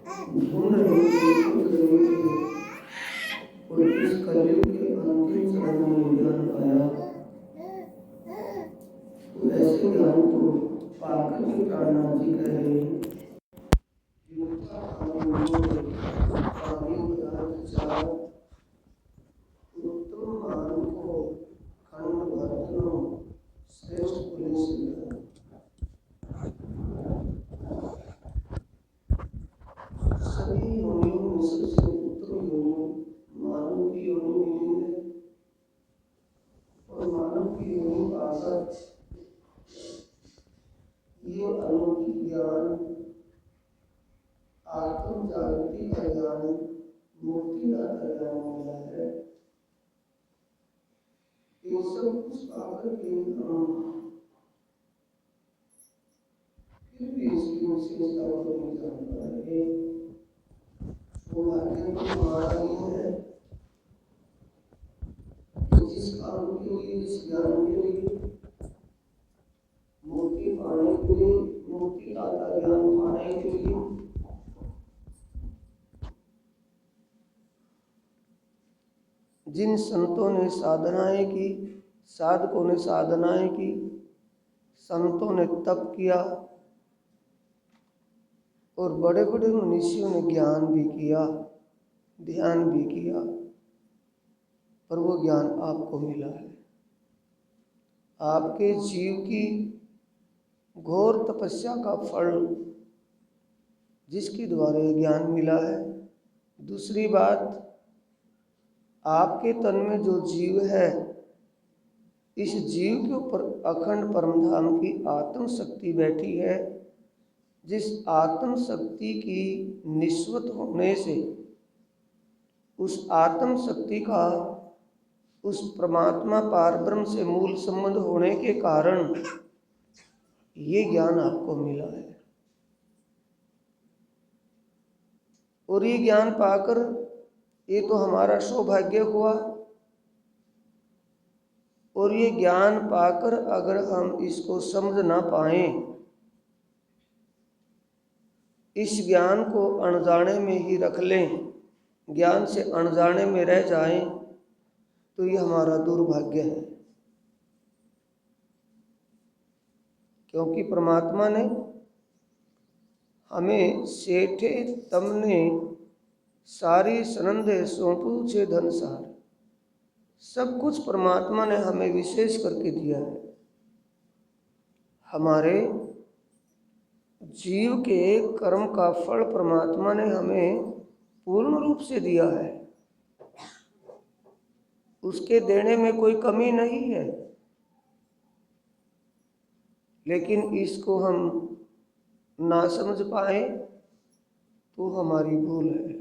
ढूंढ रहे थे, खोज रहे थे, और इस कलयुग के अंतिम चरण में ज्ञान पाया। तो ऐसे ज्ञान को पाकर के प्राणनाथ जी कह रहे हैं, उत्तम मान को खंड वर्तनो श्रेष्ठ पुलिस। सभी योनियों में सबसे उत्तम योनि मानव की योनि मिली है, और मानव की योनि पाकर ये अलौकिक ज्ञान, आत्म जागृति का ज्ञान, मूर्ति का ज्ञान मिला है। ये सब कुछ पाकर के हम फिर भी इसकी विशेषता को नहीं जान पाएंगे। सौभाग्य तो हमारा ही है कि जिस काम के लिए, जिस ज्ञान के लिए, मूर्ति पाने के लिए, मूर्ति का ज्ञान पाने के लिए जिन संतों ने साधनाएं की, साधकों ने साधनाएं की, संतों ने तप किया, और बड़े बड़े मनुष्यों ने ज्ञान भी किया, ध्यान भी किया, पर वो ज्ञान आपको मिला है। आपके जीव की घोर तपस्या का फल जिसके द्वारा ये ज्ञान मिला है। दूसरी बात, आपके तन में जो जीव है, इस जीव के ऊपर अखंड परमधाम की आत्म शक्ति बैठी है, जिस आत्म शक्ति की निस्वत होने से, उस आत्म शक्ति का उस परमात्मा पारब्रह्म से मूल संबंध होने के कारण ये ज्ञान आपको मिला है। और ये ज्ञान पाकर, ये तो हमारा सौभाग्य हुआ, और ये ज्ञान पाकर अगर हम इसको समझ ना पाए, इस ज्ञान को अनजाने में ही रख लें, ज्ञान से अनजाने में रह जाएं, तो ये हमारा दुर्भाग्य है। क्योंकि परमात्मा ने हमें सेठे तमने सारी सनंदे सौंपू छे धन सार, सब कुछ परमात्मा ने हमें विशेष करके दिया है। हमारे जीव के कर्म का फल परमात्मा ने हमें पूर्ण रूप से दिया है, उसके देने में कोई कमी नहीं है। लेकिन इसको हम ना समझ पाए तो हमारी भूल है।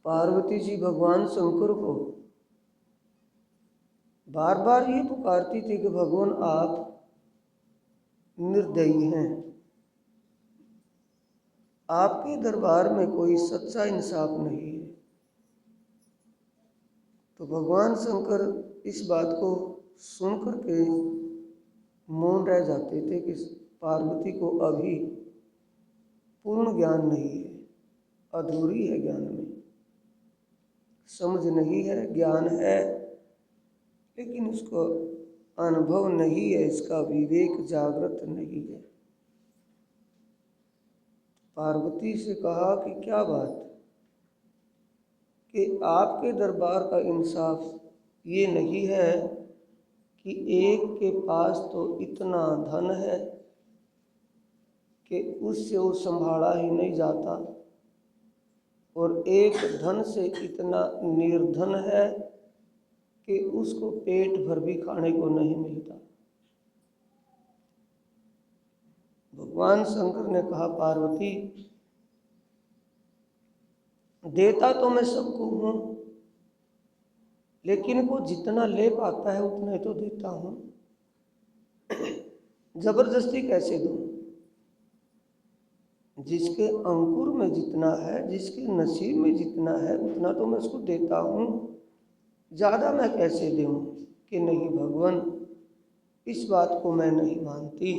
पार्वती जी भगवान शंकर को बार बार ये पुकारती थी कि भगवान आप निर्दयी हैं, आपके दरबार में कोई सच्चा इंसाफ नहीं है। तो भगवान शंकर इस बात को सुनकर के मौन रह जाते थे कि पार्वती को अभी पूर्ण ज्ञान नहीं है, अधूरी है ज्ञान में, समझ नहीं है, ज्ञान है लेकिन उसको अनुभव नहीं है, इसका विवेक जागृत नहीं है। पार्वती से कहा कि क्या बात कि आपके दरबार का इंसाफ ये नहीं है कि एक के पास तो इतना धन है कि उससे वो संभाला ही नहीं जाता, और एक धन से इतना निर्धन है कि उसको पेट भर भी खाने को नहीं मिलता। भगवान शंकर ने कहा पार्वती, देता तो मैं सबको हूँ, लेकिन वो जितना ले पाता है उतना ही तो देता हूँ, जबरदस्ती कैसे दूँ? जिसके अंकुर में जितना है, जिसके नसीब में जितना है उतना तो मैं उसको देता हूँ, ज़्यादा मैं कैसे दूँ? कि नहीं भगवान, इस बात को मैं नहीं मानती।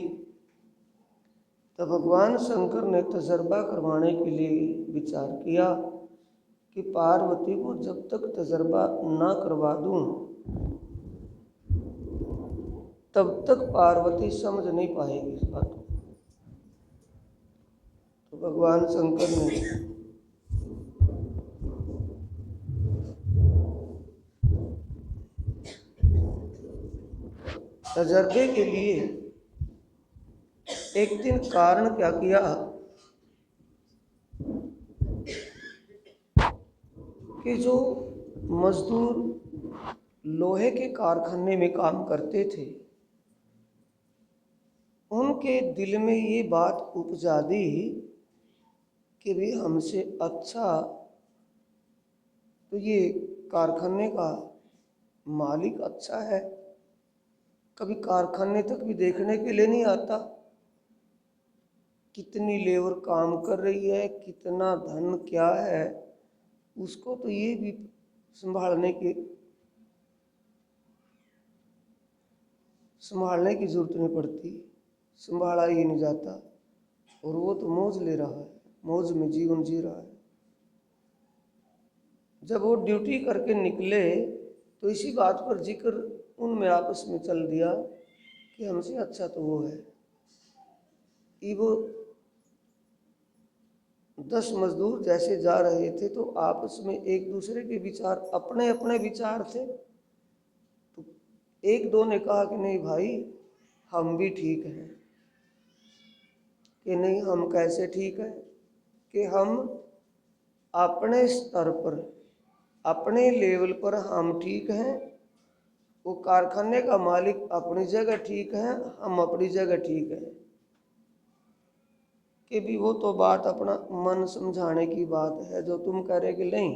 तब भगवान शंकर ने तजर्बा करवाने के लिए विचार किया कि पार्वती को जब तक तजर्बा ना करवा दूं तब तक पार्वती समझ नहीं पाएगी इस बात को। तो भगवान शंकर ने तजर्बे के लिए एक दिन कारण क्या किया कि जो मजदूर लोहे के कारखाने में काम करते थे उनके दिल में ये बात उपजा दी कि भी हमसे अच्छा तो ये कारखाने का मालिक अच्छा है, कभी कारखाने तक भी देखने के लिए नहीं आता, कितनी लेबर काम कर रही है, कितना धन क्या है, उसको तो ये भी संभालने की जरूरत नहीं पड़ती, संभाला ही नहीं जाता, और वो तो मौज ले रहा है, मौज में जीवन जी रहा है। जब वो ड्यूटी करके निकले तो इसी बात पर जिक्र उनमें आपस में चल दिया कि हमसे अच्छा तो वो है। वो 10 मजदूर जैसे जा रहे थे तो आपस में एक दूसरे के विचार अपने अपने विचार थे। तो एक दो ने कहा कि नहीं भाई हम भी ठीक हैं, कि नहीं हम कैसे ठीक हैं, कि हम अपने स्तर पर अपने लेवल पर हम ठीक हैं, वो कारखाने का मालिक अपनी जगह ठीक है, हम अपनी जगह ठीक है, कि भी वो तो बात अपना मन समझाने की बात है। जो तुम कह रहे कि नहीं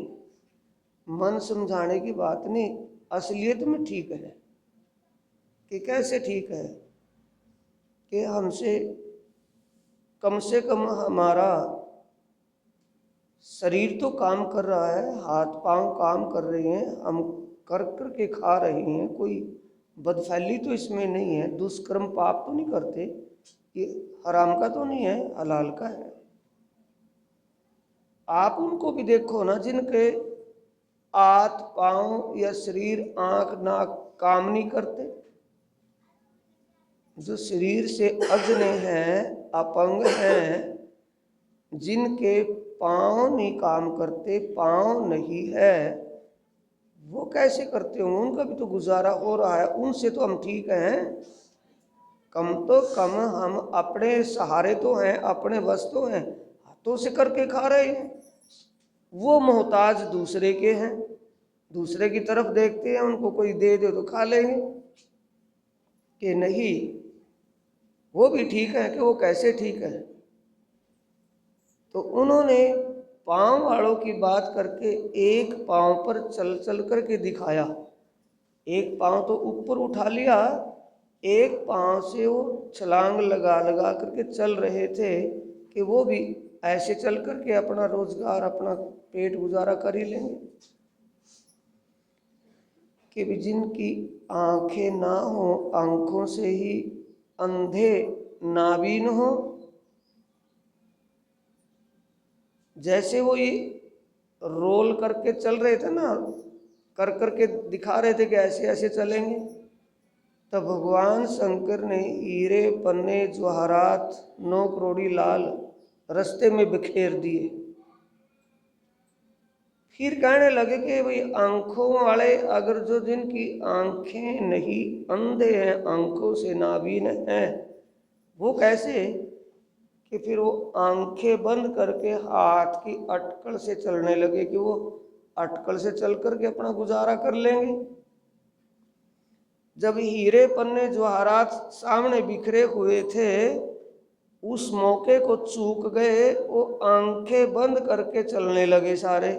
मन समझाने की बात नहीं, असलियत में ठीक है। कि कैसे ठीक है, कि हमसे कम से कम हमारा शरीर तो काम कर रहा है, हाथ पांव काम कर रहे हैं, हम कर कर के खा रहे हैं, कोई बदफैली तो इसमें नहीं है, दुष्कर्म पाप तो नहीं करते, ये हराम का तो नहीं है, हलाल का है। आप उनको भी देखो ना जिनके हाथ पांव या शरीर आंख नाक काम नहीं करते, जो शरीर से अग्नि हैं, अपंग हैं, जिनके पांव नहीं काम करते, पांव नहीं है, वो कैसे करते होंगे, उनका भी तो गुजारा हो रहा है, उनसे तो हम ठीक हैं। कम तो कम हम अपने सहारे तो हैं, अपने वश तो हैं, हाथों से करके खा रहे हैं। वो मोहताज दूसरे के हैं, दूसरे की तरफ देखते हैं, उनको कोई दे दे तो खा लेंगे, कि नहीं वो भी ठीक है, कि वो कैसे ठीक है। तो उन्होंने पांव वालों की बात करके एक पांव पर चल चल करके दिखाया, एक पांव तो ऊपर उठा लिया, एक पांव से वो छलांग लगा लगा करके चल रहे थे कि वो भी ऐसे चल करके अपना रोजगार अपना पेट गुजारा कर ही लेंगे। कि भी जिनकी आंखें ना हो, आंखों से ही अंधे नाबीन हो, जैसे वो ये रोल करके चल रहे थे ना, कर करके दिखा रहे थे कि ऐसे ऐसे चलेंगे, तब भगवान शंकर ने हीरे पन्ने जवाहरात 9 करोड़ी लाल रास्ते में बिखेर दिए। फिर कहने लगे कि भाई आंखों वाले अगर जो जिनकी आंखें नहीं, अंधे हैं, आंखों से नाबीन हैं, वो कैसे, कि फिर वो आंखें बंद करके हाथ की अटकल से चलने लगे, कि वो अटकल से चल करके अपना गुजारा कर लेंगे। जब हीरे पन्ने जवाहरात सामने बिखरे हुए थे, उस मौके को चूक गए, वो आंखें बंद करके चलने लगे सारे,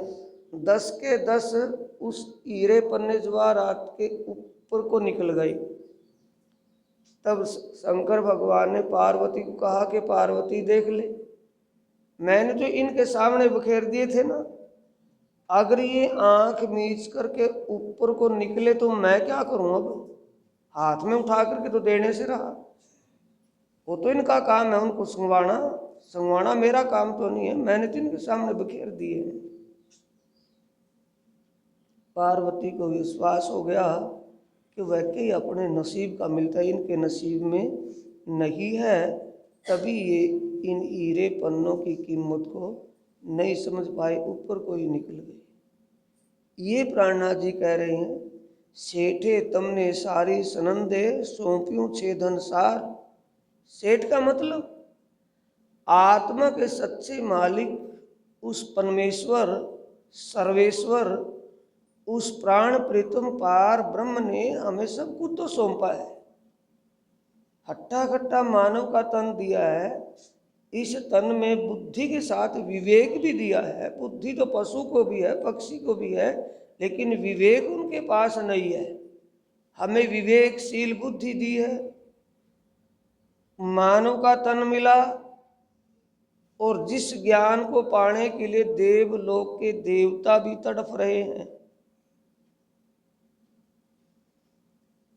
10 के 10 उस हीरे पन्ने जवाहरात के ऊपर को निकल गई। तब शंकर भगवान ने पार्वती को कहा कि पार्वती देख ले, मैंने तो इनके सामने बिखेर दिए थे ना, अगर ये आंख मीच करके ऊपर को निकले तो मैं क्या करूं, अब हाथ में उठा करके तो देने से रहा। वो तो इनका काम है उनको संगवाना मेरा काम तो नहीं है, मैंने तो इनके सामने बिखेर दिए। पार्वती को विश्वास हो गया कि वाकई अपने नसीब का मिलता है, इनके नसीब में नहीं है। तभी ये इन हीरे पन्नों की कीमत को नहीं समझ पाए, ऊपर को ही निकल गए। ये प्राणनाथ जी कह रहे हैं, सेठे तमने सारी सनंदे सौंप्यूं छे धन सार। सेठ का मतलब आत्मा के सच्चे मालिक उस परमेश्वर सर्वेश्वर उस प्राण प्रीतम पार ब्रह्म ने हमें सब कुछ तो सौंपा है। हट्टा कट्टा मानव का तन दिया है, इस तन में बुद्धि के साथ विवेक भी दिया है। बुद्धि तो पशु को भी है, पक्षी को भी है, लेकिन विवेक उनके पास नहीं है। हमें विवेकशील बुद्धि दी है, मानव का तन मिला, और जिस ज्ञान को पाने के लिए देवलोक के देवता भी तड़फ रहे हैं,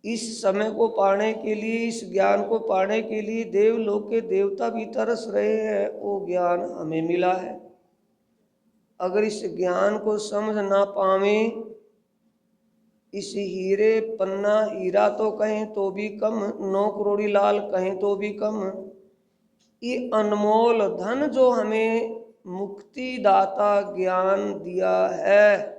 इस समय को पाने के लिए, इस ज्ञान को पाने के लिए देवलोक के देवता भी तरस रहे हैं, वो ज्ञान हमें मिला है। अगर इस ज्ञान को समझ ना पावे, इस हीरे पन्ना, हीरा तो कहें तो भी कम, 9 करोड़ी लाल कहें तो भी कम, ये अनमोल धन जो हमें मुक्ति दाता ज्ञान दिया है,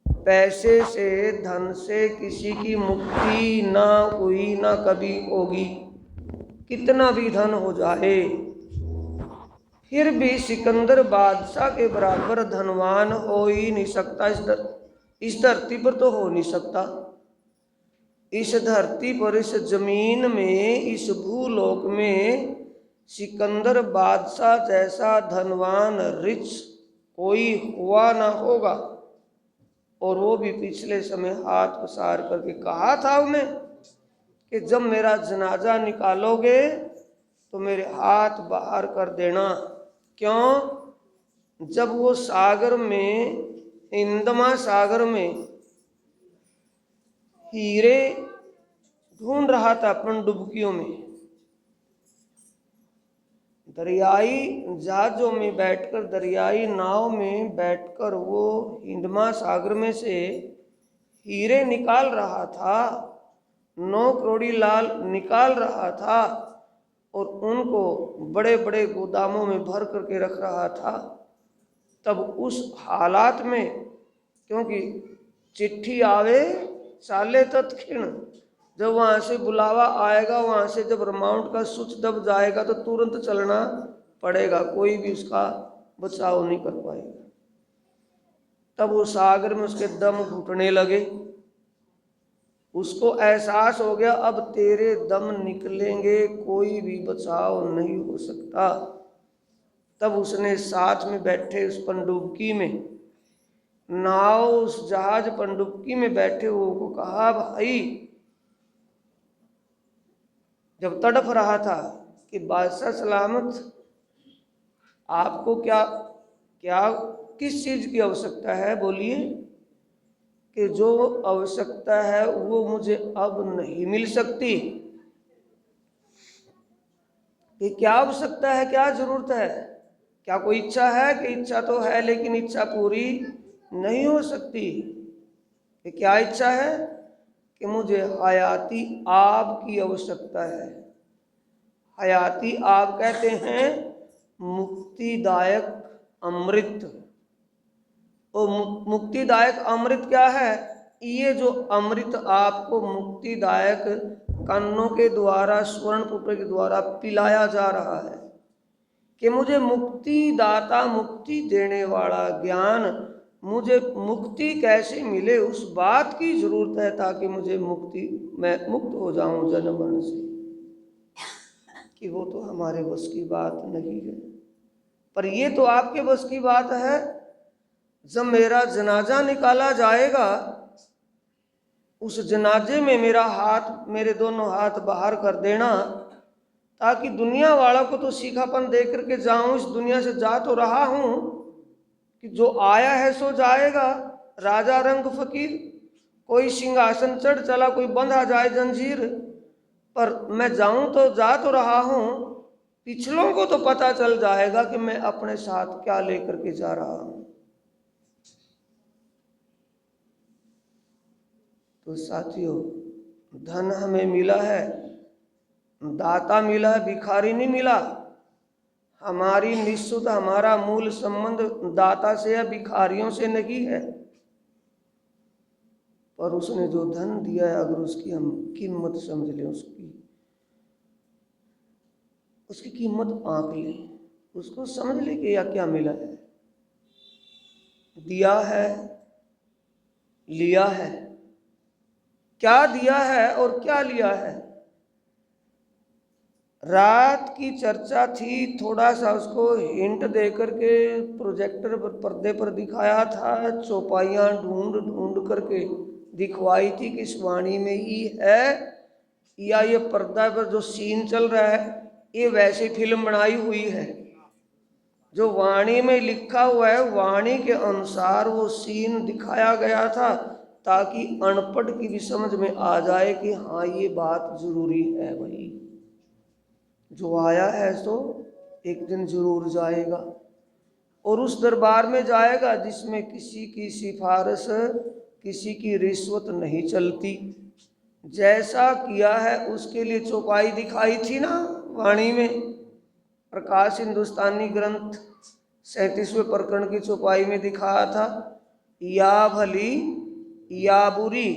पैसे से धन से किसी की मुक्ति ना हुई ना कभी होगी। कितना भी धन हो जाए फिर भी सिकंदर बादशाह के बराबर धनवान हो ही नहीं सकता। इस धरती पर तो हो नहीं सकता। इस धरती पर, इस जमीन में, इस भूलोक में सिकंदर बादशाह जैसा धनवान रिच कोई हुआ ना होगा। और वो भी पिछले समय हाथ पसार करके कहा था उन्हें कि जब मेरा जनाजा निकालोगे तो मेरे हाथ बाहर कर देना। क्यों? जब वो सागर में, हिंदमा सागर में हीरे ढूंढ रहा था पनडुब्बियों में, दरियाई जहाजों में बैठकर, दरियाई नाव में बैठकर वो हिंदमा सागर में से हीरे निकाल रहा था, 9 करोड़ी लाल निकाल रहा था, और उनको बड़े बड़े गोदामों में भर करके रख रहा था। तब उस हालात में, क्योंकि चिट्ठी आवे चाले तत्क्षण, जब वहाँ से बुलावा आएगा, वहाँ से जब अमाउंट का स्विच दब जाएगा तो तुरंत चलना पड़ेगा, कोई भी उसका बचाव नहीं कर पाएगा। तब वो सागर में उसके दम घुटने लगे। उसको एहसास हो गया अब तेरे दम निकलेंगे, कोई भी बचाव नहीं हो सकता। तब उसने साथ में बैठे उस पनडुब्बी में, नाव उस जहाज पनडुब्बी में बैठे हुए को कहा, भाई, जब तड़प रहा था कि बादशाह सलामत, आपको क्या क्या किस चीज की आवश्यकता है, बोलिए। कि जो आवश्यकता है वो मुझे अब नहीं मिल सकती। कि क्या आवश्यकता है, क्या जरूरत है, क्या कोई इच्छा है? कि इच्छा तो है लेकिन इच्छा पूरी नहीं हो सकती। कि क्या इच्छा है? कि मुझे हयाती आब की आवश्यकता है। हयाती आब कहते हैं मुक्तिदायक अमृत। और मुक्तिदायक अमृत क्या है? ये जो अमृत आपको मुक्तिदायक कानों के द्वारा, स्वर्ण पुत्र के द्वारा पिलाया जा रहा है, कि मुझे मुक्ति दाता, मुक्ति देने वाला ज्ञान, मुझे मुक्ति कैसे मिले उस बात की जरूरत है, ताकि मुझे मुक्ति, मैं मुक्त हो जाऊं जन्म मरण से। कि वो तो हमारे बस की बात नहीं है, पर ये तो आपके बस की बात है। जब मेरा जनाजा निकाला जाएगा, उस जनाजे में मेरा हाथ, मेरे दोनों हाथ बाहर कर देना, ताकि दुनिया वालों को तो सीखापन दे करके जाऊं। इस दुनिया से जा तो रहा हूं कि जो आया है सो जाएगा, राजा रंग फकीर, कोई सिंहासन चढ़ चला, कोई बंधा जाए जंजीर, पर मैं जाऊं तो जा तो रहा हूं, पिछलों को तो पता चल जाएगा कि मैं अपने साथ क्या लेकर के जा रहा हूं। तो साथियों, धन हमें मिला है, दाता मिला है, भिखारी नहीं मिला। हमारी निश्चित हमारा मूल संबंध दाता से या भिखारियों से नहीं है, पर उसने जो धन दिया है अगर उसकी हम कीमत समझ लें, उसकी कीमत आंक लें, उसको समझ ले कि यह क्या मिला है, दिया है, लिया है, क्या दिया है और क्या लिया है। रात की चर्चा थी, थोड़ा सा उसको हिंट देकर के प्रोजेक्टर पर पर्दे पर दिखाया था, चौपाइयाँ ढूंढ ढूंढ करके दिखवाई थी कि इस वाणी में ही है, या ये पर्दा पर जो सीन चल रहा है ये वैसे फिल्म बनाई हुई है। जो वाणी में लिखा हुआ है वाणी के अनुसार वो सीन दिखाया गया था, ताकि अनपढ़ की भी समझ में आ जाए कि हाँ ये बात जरूरी है भाई, जो आया है तो एक दिन जरूर जाएगा, और उस दरबार में जाएगा जिसमें किसी की सिफारिश, किसी की रिश्वत नहीं चलती। जैसा किया है उसके लिए चौपाई दिखाई थी ना वाणी में, प्रकाश हिंदुस्तानी ग्रंथ 37वें प्रकरण की चौपाई में दिखाया था, या भली या बुरी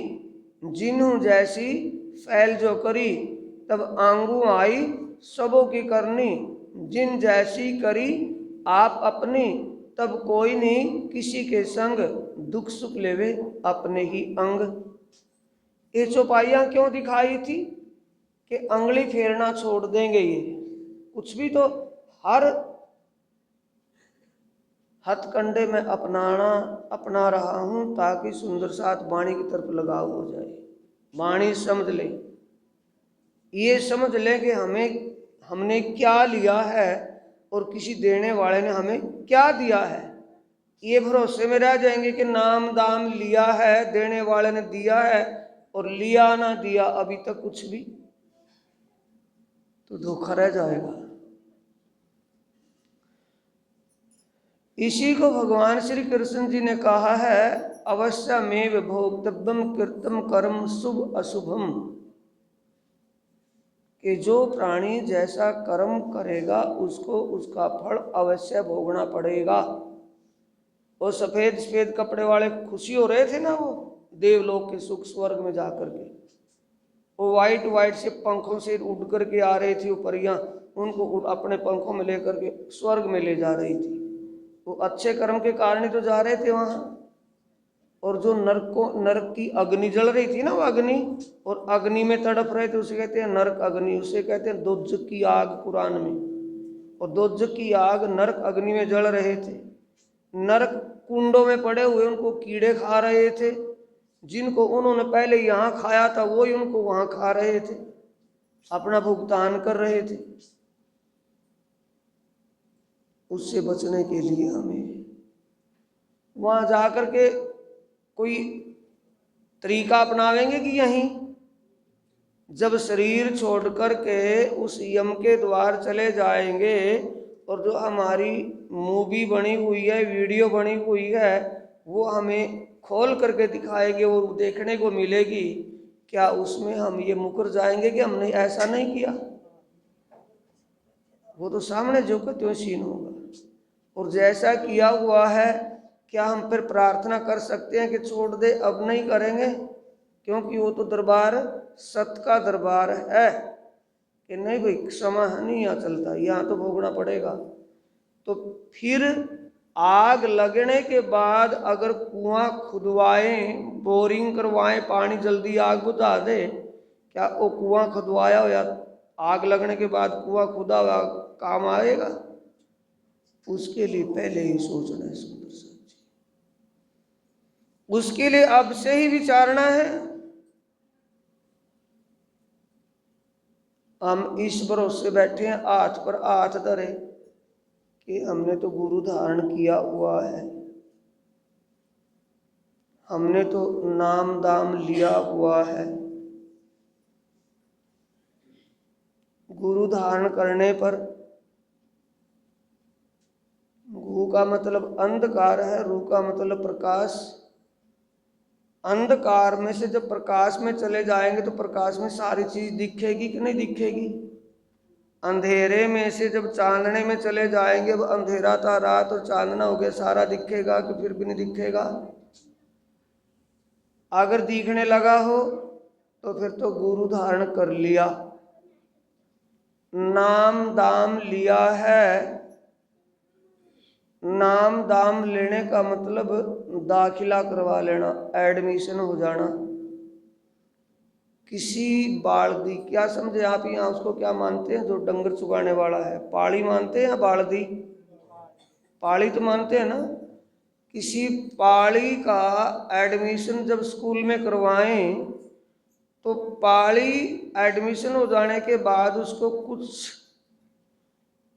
जिन्हू जैसी फैल जो करी, तब आंगू आई सबों की करनी, जिन जैसी करी आप अपनी, तब कोई नहीं किसी के संग, दुख सुख लेवे अपने ही अंग। ये चौपाइयाँ क्यों दिखाई थी कि अंगली फेरना छोड़ देंगे, ये कुछ भी तो हर हथकंडे में अपना रहा हूँ, ताकि सुंदर साथ वाणी की तरफ लगाव हो जाए। वाणी समझ ले, ये समझ ले कि हमने क्या लिया है और किसी देने वाले ने हमें क्या दिया है। ये भरोसे में रह जाएंगे कि नाम दाम लिया है, देने वाले ने दिया है, और लिया ना दिया अभी तक कुछ भी, तो धोखा रह जाएगा। इसी को भगवान श्री कृष्ण जी ने कहा है, अवश्यमेव भोक्तव्यम कृतम कर्म शुभ अशुभम, कि जो प्राणी जैसा कर्म करेगा उसको उसका फल अवश्य भोगना पड़ेगा। वो सफेद सफेद कपड़े वाले खुशी हो रहे थे ना, वो देवलोक के सुख स्वर्ग में जाकर के, वो वाइट वाइट से पंखों से उड़ करके आ रही थी, वो परियां उनको अपने पंखों में लेकर के स्वर्ग में ले जा रही थी। वो अच्छे कर्म के कारण ही तो जा रहे थे वहां। और जो नरक की अग्नि जल रही थी ना, वो अग्नि, और अग्नि में तड़प रहे थे, उसे कहते हैं नरक अग्नि, उसे कहते हैं दोजक की आग कुरान में। और दोजक की आग नरक अग्नि में जल रहे थे, नरक कुंडों में पड़े हुए उनको कीड़े खा रहे थे, जिनको उन्होंने पहले यहाँ खाया था वो ही उनको वहां खा रहे थे, अपना भुगतान कर रहे थे। उससे बचने के लिए हमें वहां जाकर के कोई तरीका अपनावेंगे कि यहीं जब शरीर छोड़कर के उस यम के द्वार चले जाएंगे, और जो हमारी मूवी बनी हुई है, वीडियो बनी हुई है, वो हमें खोल करके दिखाएंगे, वो देखने को मिलेगी, क्या उसमें हम ये मुकर जाएंगे कि हमने ऐसा नहीं किया? वो तो सामने जो का त्यों सीन होगा। और जैसा किया हुआ है, क्या हम फिर प्रार्थना कर सकते हैं कि छोड़ दे, अब नहीं करेंगे? क्योंकि वो तो दरबार सत का दरबार है कि नहीं भाई, क्षमा नहीं यहाँ चलता, यहाँ तो भोगना पड़ेगा। तो फिर आग लगने के बाद अगर कुआं खुदवाएं, बोरिंग करवाएं, पानी जल्दी आग बुझा दे, क्या वो कुआं खुदवाया हो या आग लगने के बाद कुआं खुदा हुआ काम आएगा? उसके लिए पहले ही सोचना है सुंदर साहब जी, उसके लिए अब से ही विचारना है। हम इस भरोसे बैठे हैं, हाथ पर हाथ धरे कि हमने तो गुरु धारण किया हुआ है, हमने तो नाम दाम लिया हुआ है। गुरु धारण करने पर, गु का मतलब अंधकार है, रू का मतलब प्रकाश। अंधकार में से जब प्रकाश में चले जाएंगे तो प्रकाश में सारी चीज दिखेगी कि नहीं दिखेगी। अंधेरे में से जब चांदने में चले जाएंगे, अब अंधेरा था रात और चांदना हो गया, सारा दिखेगा कि फिर भी नहीं दिखेगा। अगर दिखने लगा हो तो फिर तो गुरु धारण कर लिया, नाम दाम लिया है। नाम दाम लेने का मतलब दाखिला करवा लेना, एडमिशन हो जाना। किसी बालदी, क्या समझे आप यहाँ उसको क्या मानते हैं जो डंगर चुगाने वाला है? पाड़ी मानते हैं या बालदी? पाड़ी तो मानते हैं ना। किसी पाड़ी का एडमिशन जब स्कूल में करवाएं तो पाड़ी एडमिशन हो जाने के बाद उसको कुछ,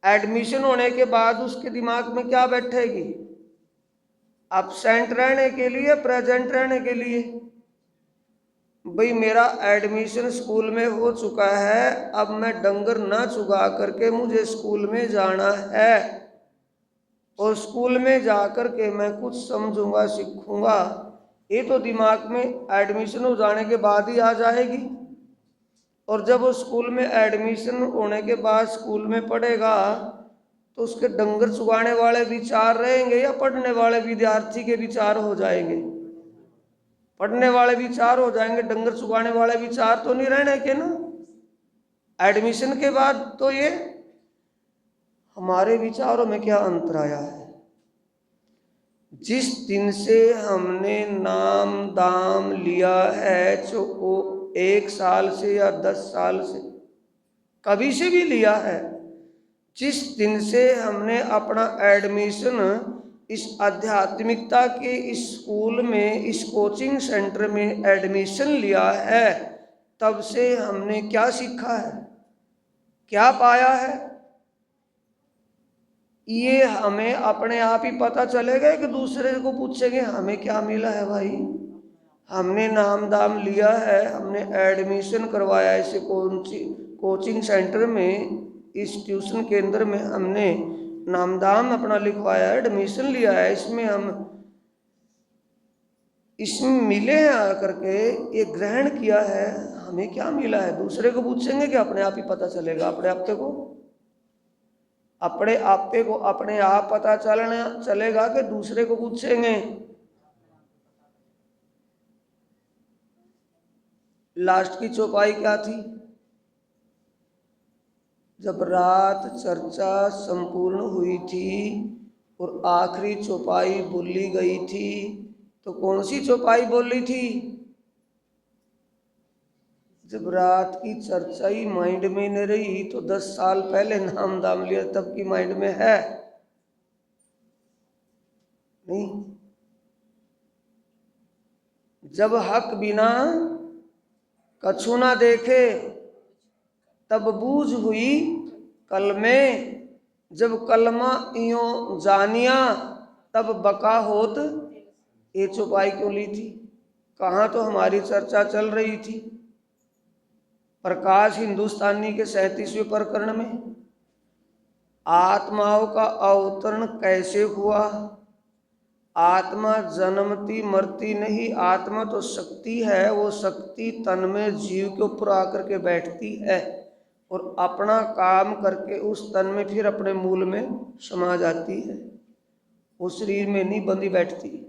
एडमिशन होने के बाद उसके दिमाग में क्या बैठेगी? एब्सेंट रहने के लिए, प्रेजेंट रहने के लिए। भाई मेरा एडमिशन स्कूल में हो चुका है, अब मैं डंगर ना चुगा करके मुझे स्कूल में जाना है और स्कूल में जाकर के मैं कुछ समझूंगा सीखूंगा। ये तो दिमाग में एडमिशन हो जाने के बाद ही आ जाएगी। और जब वो स्कूल में एडमिशन होने के बाद स्कूल में पढ़ेगा तो उसके डंगर चुगाने वाले विचार रहेंगे या पढ़ने वाले विद्यार्थी के विचार हो जाएंगे? पढ़ने वाले विचार हो जाएंगे, डंगर चुगाने वाले विचार तो नहीं रहने के ना। एडमिशन के बाद तो ये हमारे विचारों में क्या अंतर आया है। जिस दिन से हमने नाम दाम लिया है, जो वो 1 साल से या 10 साल से, कभी से भी लिया है, जिस दिन से हमने अपना एडमिशन इस आध्यात्मिकता के इस स्कूल में, इस कोचिंग सेंटर में एडमिशन लिया है, तब से हमने क्या सीखा है, क्या पाया है, ये हमें अपने आप ही पता चलेगा कि दूसरे को पूछेंगे हमें क्या मिला है। भाई हमने नाम दाम लिया है, हमने एडमिशन करवाया इसे कोचिंग सेंटर में, इस ट्यूशन केंद्र में हमने नाम दाम अपना लिखवाया, एडमिशन लिया है, इसमें हम इसमें मिले हैं आकर के, ये ग्रहण किया है, हमें क्या मिला है। दूसरे को पूछेंगे कि अपने आप ही पता चलेगा। अपने आपे को, अपने आपे को अपने आप पता चलेगा कि दूसरे को पूछेंगे। लास्ट की चौपाई क्या थी? जब रात चर्चा संपूर्ण हुई थी और आखिरी चौपाई बोली गई थी, तो कौन सी चौपाई बोली थी? जब रात की चर्चा ही माइंड में नहीं रही तो 10 साल पहले नाम दाम लिया तब की माइंड में है नहीं। जब हक बिना कछु ना देखे तब बूझ हुई कल में, जब कलमा इयों जानिया तब बका होत। ये चौपाई क्यों ली थी? कहाँ तो हमारी चर्चा चल रही थी प्रकाश हिंदुस्तानी के 37वें प्रकरण में, आत्माओं का अवतरण कैसे हुआ। आत्मा जन्मती मरती नहीं, आत्मा तो शक्ति है, वो शक्ति तन में जीव के ऊपर आकर के बैठती है और अपना काम करके उस तन में फिर अपने मूल में समा जाती है, वो शरीर में नहीं बंधी बैठती।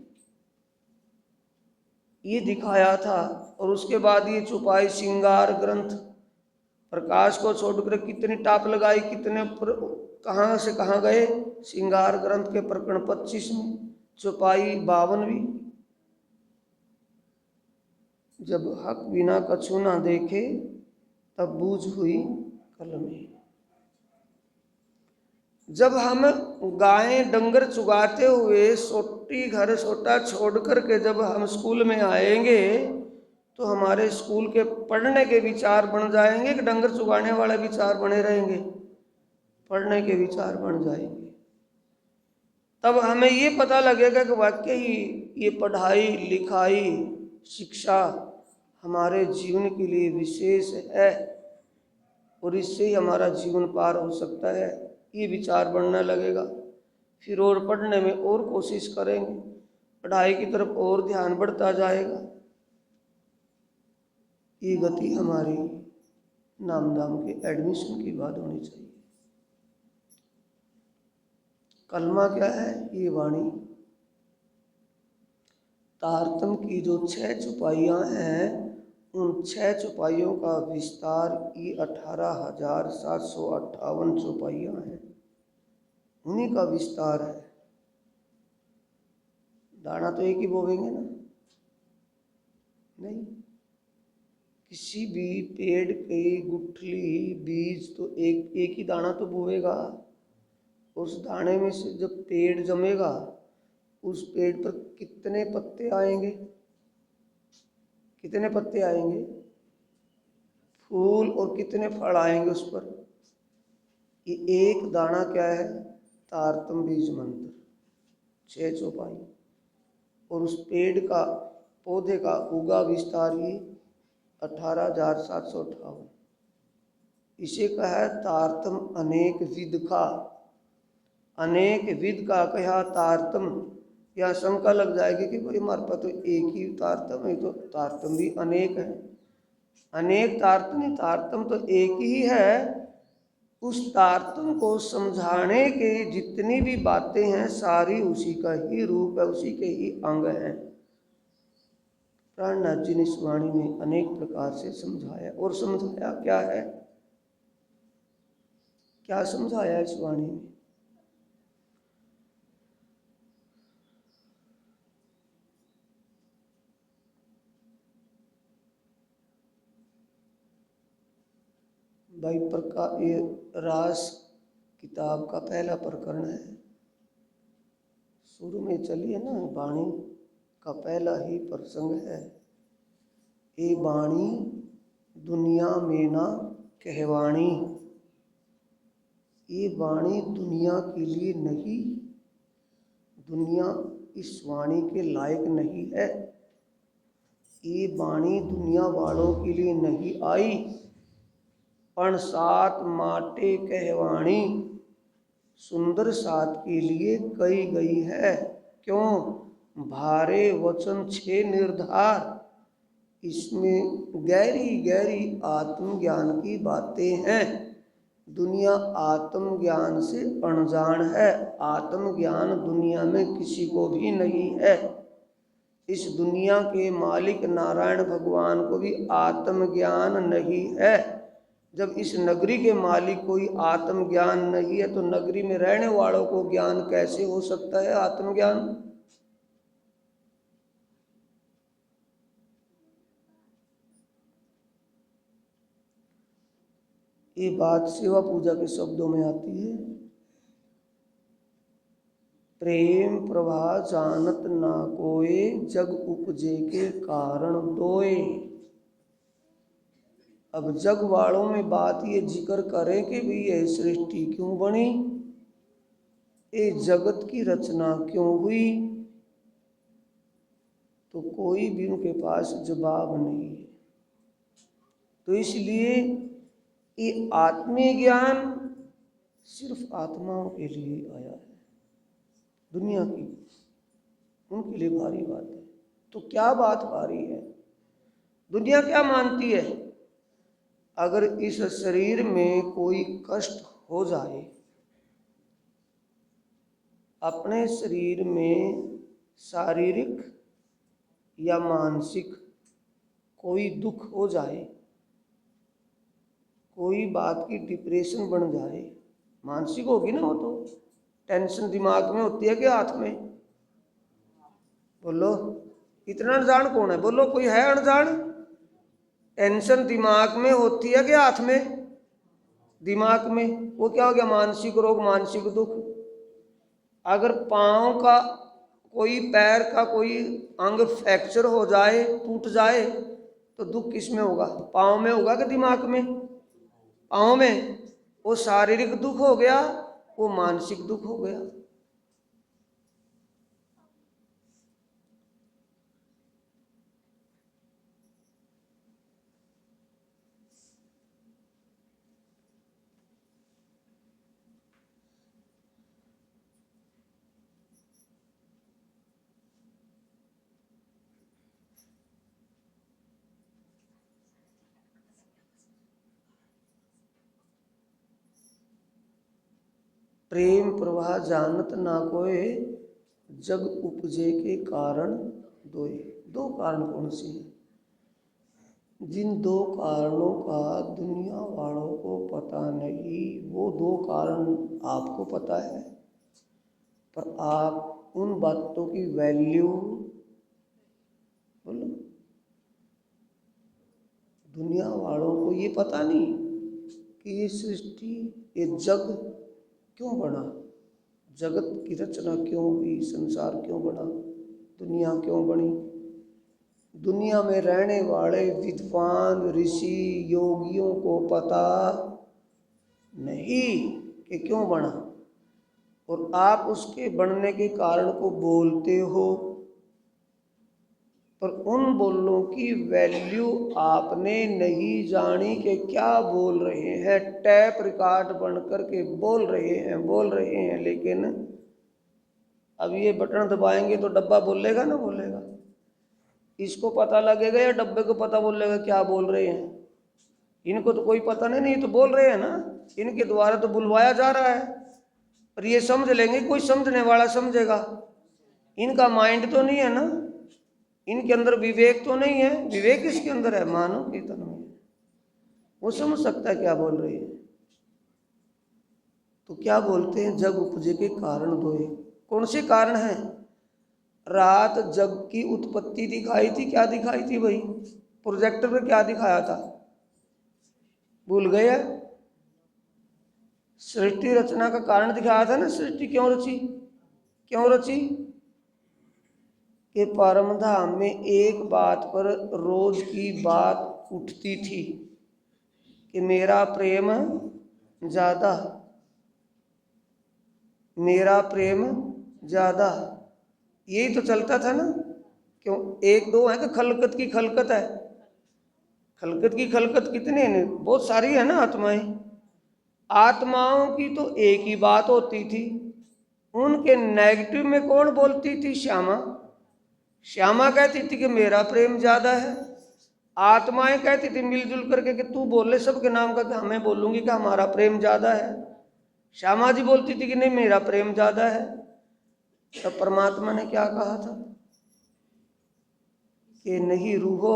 ये दिखाया था। और उसके बाद ये चौपाई श्रृंगार ग्रंथ प्रकाश को छोड़कर कितनी टाप लगाई, कितने कहाँ से कहाँ गए। श्रृंगार ग्रंथ के प्रकरण 25 में चौपाई 52वीं, जब हक बिना कछु ना देखे तब बूझ हुई कल में। जब हम गाय डंगर चुगाते हुए सोटी घर सोटा छोड़ करके जब हम स्कूल में आएंगे तो हमारे स्कूल के पढ़ने के विचार बन जाएंगे कि डंगर चुगाने वाले विचार बने रहेंगे? पढ़ने के विचार बन जाएंगे। तब हमें ये पता लगेगा कि वाकई ये पढ़ाई लिखाई शिक्षा हमारे जीवन के लिए विशेष है और इससे ही हमारा जीवन पार हो सकता है। ये विचार बढ़ने लगेगा, फिर और पढ़ने में और कोशिश करेंगे, पढ़ाई की तरफ और ध्यान बढ़ता जाएगा। ये गति हमारी नामधाम के एडमिशन की बात होनी चाहिए। कलमा क्या है? ये वाणी। तारतम की जो 6 चौपाइयाँ हैं, उन 6 चौपाइयों का विस्तार ये 18,758 चौपाइयाँ हैं, उन्हीं का विस्तार है। दाना तो एक ही बोवेंगे ना? नहीं, किसी भी पेड़ के गुठली बीज तो एक ही दाना तो बोएगा। उस दाने में से जब पेड़ जमेगा, उस पेड़ पर कितने पत्ते आएंगे? कितने पत्ते आएंगे? फूल और कितने फल आएंगे उस पर? ये एक दाना क्या है? तारतम बीज मंत्र, 6 चौपाई। और उस पेड़ का, पौधे का उगा विस्तार ये 18,758। इसे कहा है तारतम अनेक विध का। अनेक विध का कहा तारतम। या शंका लग जाएगी कि भाई हमारे पास तो एक ही तारतम है, तो तारतम भी अनेक है। अनेक तारतम नहीं, तारतम तो एक ही है। उस तारतम को समझाने के जितनी भी बातें हैं, सारी उसी का ही रूप है, उसी के ही अंग हैं। प्राणनाथ जी ने इस वाणी में अनेक प्रकार से समझाया। और समझाया क्या है? क्या समझाया इस वाणी में? भाई प्रकार, ये रास किताब का पहला प्रकरण है। शुरू में चलिए ना, वाणी का पहला ही प्रसंग है। ये वाणी दुनिया में ना कहवाणी। ये वाणी दुनिया के लिए नहीं, दुनिया इस वाणी के लायक नहीं है। ये वाणी दुनिया वालों के लिए नहीं आई, पण सात माटे कहवाणी सुंदर सात के लिए कही गई है। क्यों? भारे वचन 6 निर्धार। इसमें गहरी गहरी आत्मज्ञान की बातें हैं। दुनिया आत्मज्ञान से अनजान है। आत्मज्ञान दुनिया में किसी को भी नहीं है। इस दुनिया के मालिक नारायण भगवान को भी आत्मज्ञान नहीं है। जब इस नगरी के मालिक को ही आत्मज्ञान नहीं है, तो नगरी में रहने वालों को ज्ञान कैसे हो सकता है? आत्मज्ञान। ये बात सेवा पूजा के शब्दों में आती है। प्रेम प्रभा जानत ना कोय, जग उपजे के कारण दोए। अब जग वालों में बात ये जिक्र करें कि भी ये सृष्टि क्यों बनी, ये जगत की रचना क्यों हुई, तो कोई भी उनके पास जवाब नहीं है। तो इसलिए ये आत्मीय ज्ञान सिर्फ आत्माओं के लिए आया है। दुनिया की उनके लिए भारी बात है। तो क्या बात भारी है? दुनिया क्या मानती है? अगर इस शरीर में कोई कष्ट हो जाए, अपने शरीर में शारीरिक या मानसिक कोई दुख हो जाए, कोई बात की डिप्रेशन बन जाए, मानसिक होगी ना वो, तो टेंशन दिमाग में होती है कि हाथ में? बोलो, इतना अनजान कौन है? बोलो, कोई है अनजान? टेंशन दिमाग में होती है कि हाथ में? दिमाग में। वो क्या हो गया? मानसिक रोग, मानसिक दुख। अगर पाँव का कोई, पैर का कोई अंग फ्रैक्चर हो जाए, टूट जाए, तो दुख किस में होगा? पाँव में होगा कि दिमाग में? पाँव में। वो शारीरिक दुख हो गया, वो मानसिक दुख हो गया। प्रेम प्रवाह जानत ना कोय, जग उपजे के कारण दोए। दो कारण कौन से हैं? जिन दो कारणों का दुनिया वालों को पता नहीं, वो दो कारण आपको पता है, पर आप उन बातों की वैल्यू बोलो। दुनिया वालों को ये पता नहीं कि ये सृष्टि, ये जग क्यों बना, जगत की रचना क्यों हुई, संसार क्यों बना, दुनिया क्यों बनी। दुनिया में रहने वाले विद्वान ऋषि योगियों को पता नहीं कि क्यों बना, और आप उसके बनने के कारण को बोलते हो, पर उन बोलों की वैल्यू आपने नहीं जानी कि क्या बोल रहे हैं। टैप रिकॉर्ड बन करके बोल रहे हैं, लेकिन अब ये बटन दबाएंगे तो डब्बा बोलेगा ना बोलेगा? इसको पता लगेगा या डब्बे को पता बोलेगा क्या बोल रहे हैं? इनको तो कोई पता नहीं, तो बोल रहे हैं ना, इनके द्वारा तो बुलवाया जा रहा है, पर ये समझ लेंगे, कोई समझने वाला समझेगा। इनका माइंड तो नहीं है ना, इनके अंदर विवेक तो नहीं है। विवेक इसके अंदर है, मानव के तन में, वो समझ सकता है क्या बोल रही है। तो क्या बोलते हैं, जग उपजे के कारण दोए। कौन से कारण हैं? रात जग की उत्पत्ति दिखाई थी, क्या दिखाई थी भाई? प्रोजेक्टर पे क्या दिखाया था, भूल गए? सृष्टि रचना का कारण दिखाया था ना, सृष्टि क्यों रची, क्यों रची? कि परम धाम में एक बात पर रोज की बात उठती थी कि मेरा प्रेम ज्यादा, मेरा प्रेम ज्यादा, यही तो चलता था ना। क्यों? एक दो है कि खलकत की खलकत है? खलकत की खलकत कितने हैं? बहुत सारी है ना आत्माएं। आत्माओं की तो एक ही बात होती थी, उनके नेगेटिव में कौन बोलती थी? श्यामा। श्यामा कहती थी कि मेरा प्रेम ज्यादा है। आत्माएं कहती थी मिलजुल करके कि तू बोले सबके नाम का, कि मैं बोलूंगी कि हमारा प्रेम ज्यादा है। श्यामा जी बोलती थी कि नहीं मेरा प्रेम ज्यादा है। तब परमात्मा ने क्या कहा था कि नहीं रूहो,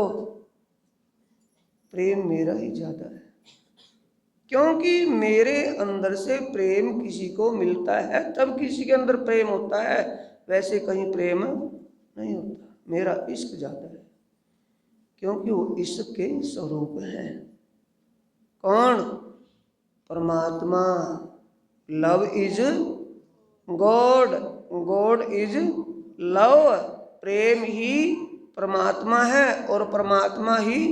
प्रेम मेरा ही ज्यादा है, क्योंकि मेरे अंदर से प्रेम किसी को मिलता है तब किसी के अंदर प्रेम होता है, वैसे कहीं प्रेम नहीं होता। मेरा इश्क ज्यादा है, क्योंकि वो इश्क के स्वरूप हैं। कौन? परमात्मा। Love is God, God is love. प्रेम ही परमात्मा है और परमात्मा ही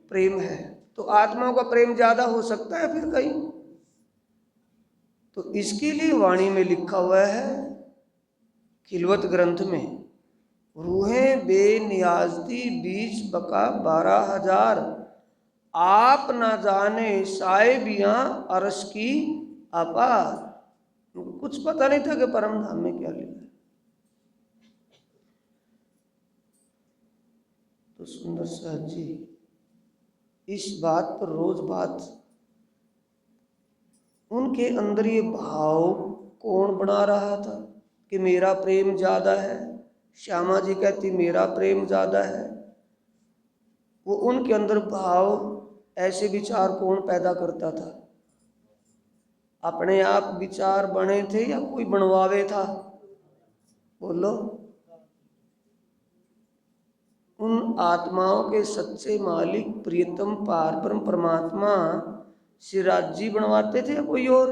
प्रेम है। तो आत्माओं का प्रेम ज्यादा हो सकता है फिर कहीं? तो इसके लिए वाणी में लिखा हुआ है, खिलवत ग्रंथ में, रूहें बेनियाजती बीच बका 12,000, आप ना जाने साहिबियां अरश की अपार। उनको कुछ पता नहीं था कि परम धाम में क्या लीला है। तो सुंदर साहब जी इस बात पर रोज बात, उनके अंदर ये भाव कौन बना रहा था कि मेरा प्रेम ज्यादा है? श्यामा जी कहती मेरा प्रेम ज्यादा है। वो उनके अंदर भाव, ऐसे विचार कौन पैदा करता था? अपने आप विचार बने थे या कोई बनवावे था? बोलो। उन आत्माओं के सच्चे मालिक प्रियतम पार ब्रह्म परमात्मा सिराज जी बनवाते थे या कोई और?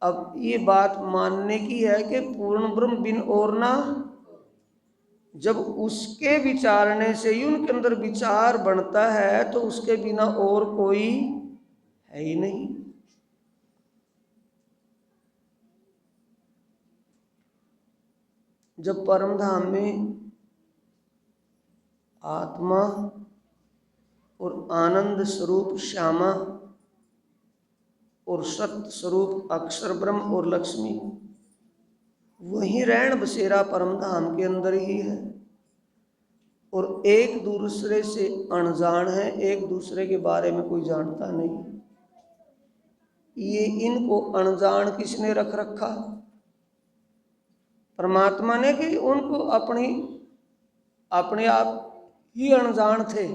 अब ये बात मानने की है कि पूर्ण ब्रह्म बिन और ना, जब उसके विचारने से ही उनके अंदर विचार बनता है तो उसके बिना और कोई है ही नहीं। जब परम धाम में आत्मा और आनंद स्वरूप श्यामा और सत्य स्वरूप अक्षर ब्रह्म और लक्ष्मी, वही रैण बसेरा परम धाम के अंदर ही है, और एक दूसरे से अनजान है, एक दूसरे के बारे में कोई जानता नहीं। ये इनको अनजान किसने रख रखा? परमात्मा ने, कि उनको अपने आप ही अनजान थे?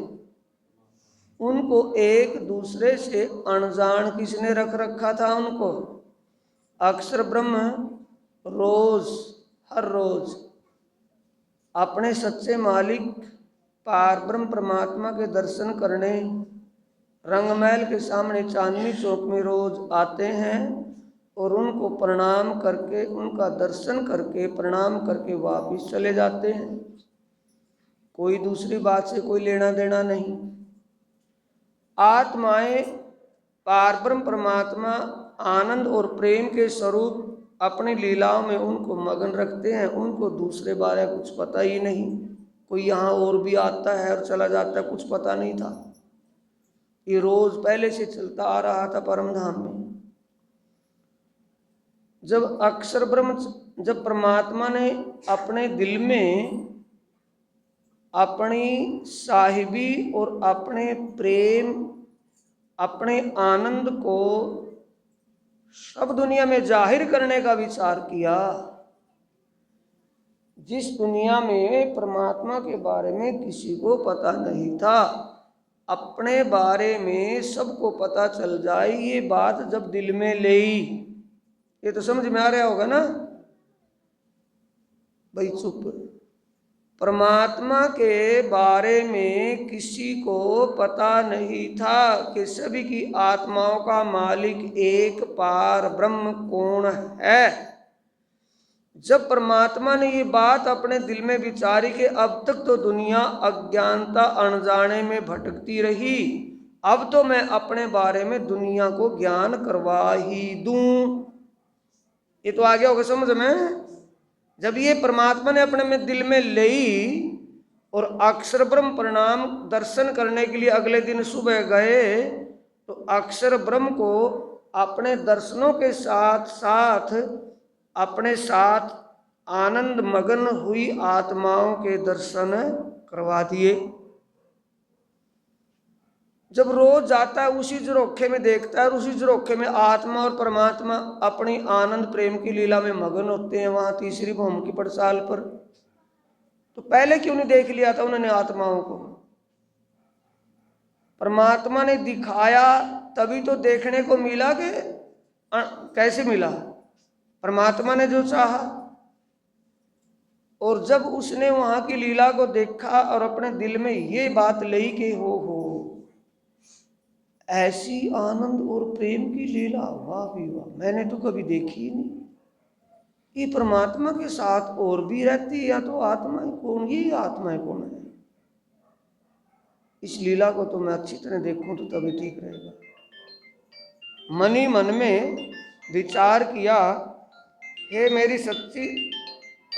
उनको एक दूसरे से अनजान किसने रख रखा था? उनको अक्षर ब्रह्म हर रोज अपने सच्चे मालिक पार ब्रह्म परमात्मा के दर्शन करने रंगमहल के सामने चांदनी चौक में रोज आते हैं और उनको प्रणाम करके, उनका दर्शन करके, प्रणाम करके वापिस चले जाते हैं। कोई दूसरी बात से कोई लेना देना नहीं। आत्माएं पार ब्रह्म परमात्मा आनंद और प्रेम के स्वरूप अपनी लीलाओं में उनको मगन रखते हैं। उनको दूसरे बारे में कुछ पता ही नहीं। कोई यहाँ और भी आता है और चला जाता है, कुछ पता नहीं था। ये रोज पहले से चलता आ रहा था परम धाम में। जब अक्षर ब्रह्म, जब परमात्मा ने अपने दिल में अपनी साहिबी और अपने प्रेम, अपने आनंद को सब दुनिया में जाहिर करने का विचार किया, जिस दुनिया में परमात्मा के बारे में किसी को पता नहीं था, अपने बारे में सबको पता चल जाए, ये बात जब दिल में ली, ये तो समझ में आ रहा होगा ना भाई? चुप। परमात्मा के बारे में किसी को पता नहीं था कि सभी की आत्माओं का मालिक एक पार ब्रह्म कौन है। जब परमात्मा ने ये बात अपने दिल में विचारी कि अब तक तो दुनिया अज्ञानता अनजाने में भटकती रही, अब तो मैं अपने बारे में दुनिया को ज्ञान करवा ही दूं। ये तो आ गया होगा समझ में। जब ये परमात्मा ने अपने में दिल में ली और अक्षर ब्रह्म प्रणाम दर्शन करने के लिए अगले दिन सुबह गए, तो अक्षर ब्रह्म को अपने दर्शनों के साथ साथ अपने साथ आनंद मगन हुई आत्माओं के दर्शन करवा दिए। जब रोज जाता है उसी झरोखे में देखता है और उसी झरोखे में आत्मा और परमात्मा अपनी आनंद प्रेम की लीला में मगन होते हैं, वहां तीसरी भूमि की पड़साल पर। तो पहले क्यों नहीं देख लिया था उन्होंने आत्माओं को? परमात्मा ने दिखाया तभी तो देखने को मिला। कि कैसे मिला? परमात्मा ने जो चाहा। और जब उसने वहां की लीला को देखा और अपने दिल में ये बात ली कि हो ऐसी आनंद और प्रेम की लीला, वाह भी वाह, मैंने तो कभी देखी ही नहीं। ये परमात्मा के साथ और भी रहती है, या तो आत्माएं कौन, ये आत्माएं कौन है? इस लीला को तो मैं अच्छी तरह देखूं तो तभी ठीक रहेगा। मन ही मन में विचार किया, हे मेरी सच्ची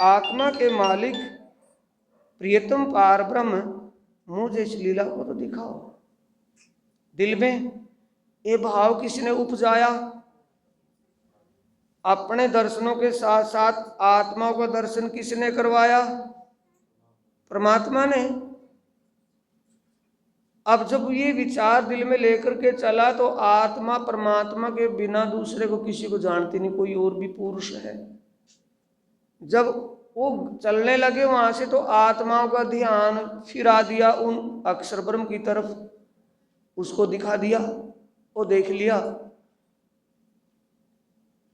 आत्मा के मालिक प्रियतम पार ब्रह्म, मुझे इस लीला को तो दिखाओ। दिल में ये भाव किसने उपजाया? अपने दर्शनों के साथ साथ आत्मा को दर्शन किसने करवाया? परमात्मा ने। अब जब ये विचार दिल में लेकर के चला तो आत्मा परमात्मा के बिना दूसरे को किसी को जानती नहीं, कोई और भी पुरुष है। जब वो चलने लगे वहां से तो आत्माओं का ध्यान फिरा दिया उन अक्षर ब्रह्म की तरफ, उसको दिखा दिया, वो देख लिया।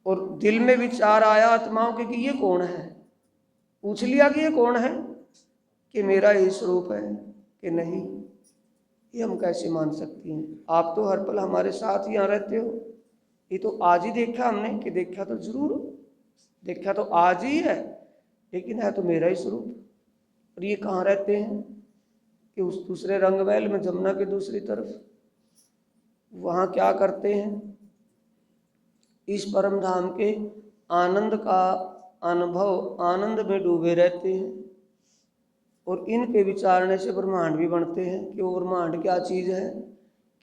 और दिल में विचार आया आत्माओं के कि ये कौन है? पूछ लिया कि ये कौन है, कि मेरा ये स्वरूप है कि नहीं? ये हम कैसे मान सकती हैं? आप तो हर पल हमारे साथ ही यहाँ रहते हो। ये तो आज ही देखा हमने, कि देखा तो जरूर, देखा तो आज ही है, लेकिन है तो मेरा ही स्वरूप। और ये कहाँ रहते हैं? कि उस दूसरे रंगमहल में, जमुना के दूसरी तरफ। वहाँ क्या करते हैं? इस परम धाम के आनंद का अनुभव, आनंद में डूबे रहते हैं। और इनके विचारने से ब्रह्मांड भी बनते हैं। कि वो ब्रह्मांड क्या चीज़ है?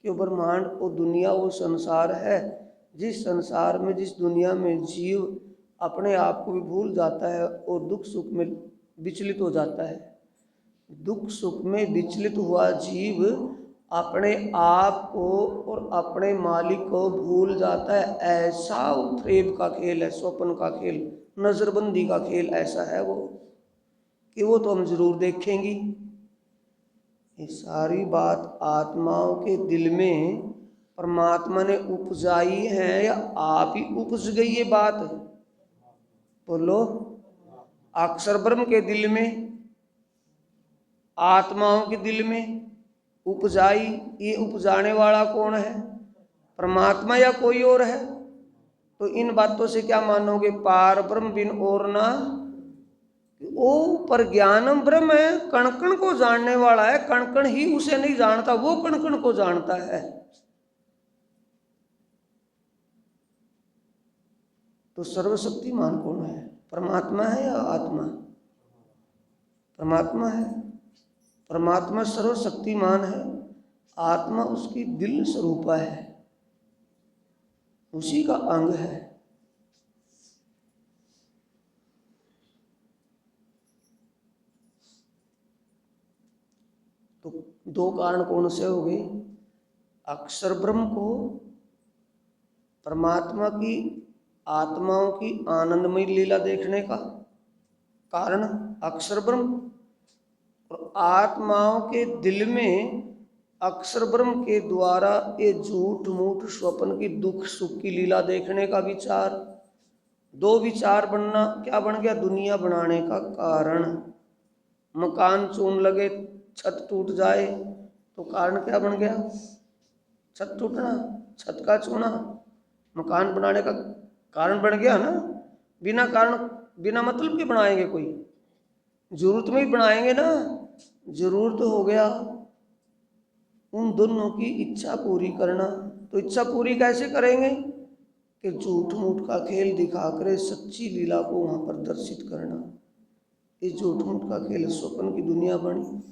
कि वो ब्रह्मांड, वो दुनिया, वो संसार है, जिस संसार में, जिस दुनिया में जीव अपने आप को भी भूल जाता है और दुख सुख में विचलित हो जाता है। दुख सुख में विचलित हुआ जीव अपने आप को और अपने मालिक को भूल जाता है। ऐसा वो फ्रेब का खेल है, स्वप्न का खेल, नजरबंदी का खेल ऐसा है वो कि वो तो हम जरूर देखेंगी। ये सारी बात आत्माओं के दिल में परमात्मा ने उपजाई है या आप ही उपज गई ये बात? बोलो। अक्षर ब्रह्म के दिल में, आत्माओं के दिल में उपजाई, ये उपजाने वाला कौन है? परमात्मा या कोई और है? तो इन बातों से क्या मानोगे? पार ब्रह्म बिन और ना, वो पर ज्ञानम ब्रह्म है, कण कण को जानने वाला है, कण कण ही उसे नहीं जानता, वो कण कण को जानता है। तो सर्वशक्तिमान कौन है? परमात्मा है या आत्मा? परमात्मा है। परमात्मा सर्वशक्तिमान है, आत्मा उसकी दिल स्वरूपा है, उसी का अंग है। तो दो कारण कौन से हो गए? अक्षर ब्रह्म को परमात्मा की आत्माओं की आनंदमय लीला देखने का कारण अक्षर ब्रह्म, और आत्माओं के दिल में अक्षर ब्रह्म के द्वारा ये झूठ मूठ स्वप्न की दुख सुख की लीला देखने का विचार। दो विचार बनना क्या बन गया? दुनिया बनाने का कारण। मकान चून लगे, छत टूट जाए तो कारण क्या बन गया? छत टूटना, छत का चूना मकान बनाने का कारण बन गया ना। बिना कारण, बिना मतलब के बनाएंगे? कोई जरूरत में ही बनाएंगे ना। जरूरत हो गया उन दोनों की इच्छा पूरी करना। तो इच्छा पूरी कैसे करेंगे? कि झूठ मूठ का खेल दिखाकर सच्ची लीला को वहां पर दर्शित करना। इस झूठ मूठ का खेल स्वप्न की दुनिया बनी।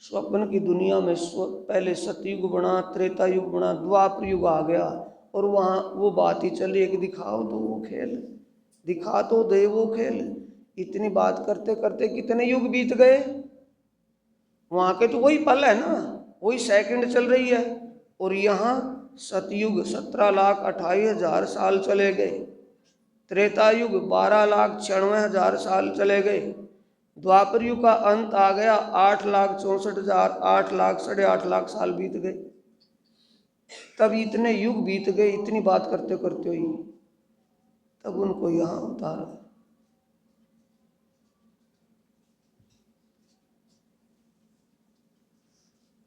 स्वप्न की दुनिया में पहले सतयुग बना, त्रेता युग बना, द्वापर युग आ गया, और वहाँ वो बात ही चली कि दिखाओ तो वो खेल, दिखा तो दे वो खेल। इतनी बात करते करते कितने युग बीत गए। वहाँ के तो वही पल है ना, वही सेकंड चल रही है। और यहाँ सतयुग 17,28,000 साल चले गए, त्रेता युग 12,96,000 साल चले गए, द्वापर युग का अंत आ गया 8,64,000, 8 लाख 8.5 लाख साल बीत गए। तब इतने युग बीत गए, इतनी बात करते करते ही तब उनको यहाँ उतारा।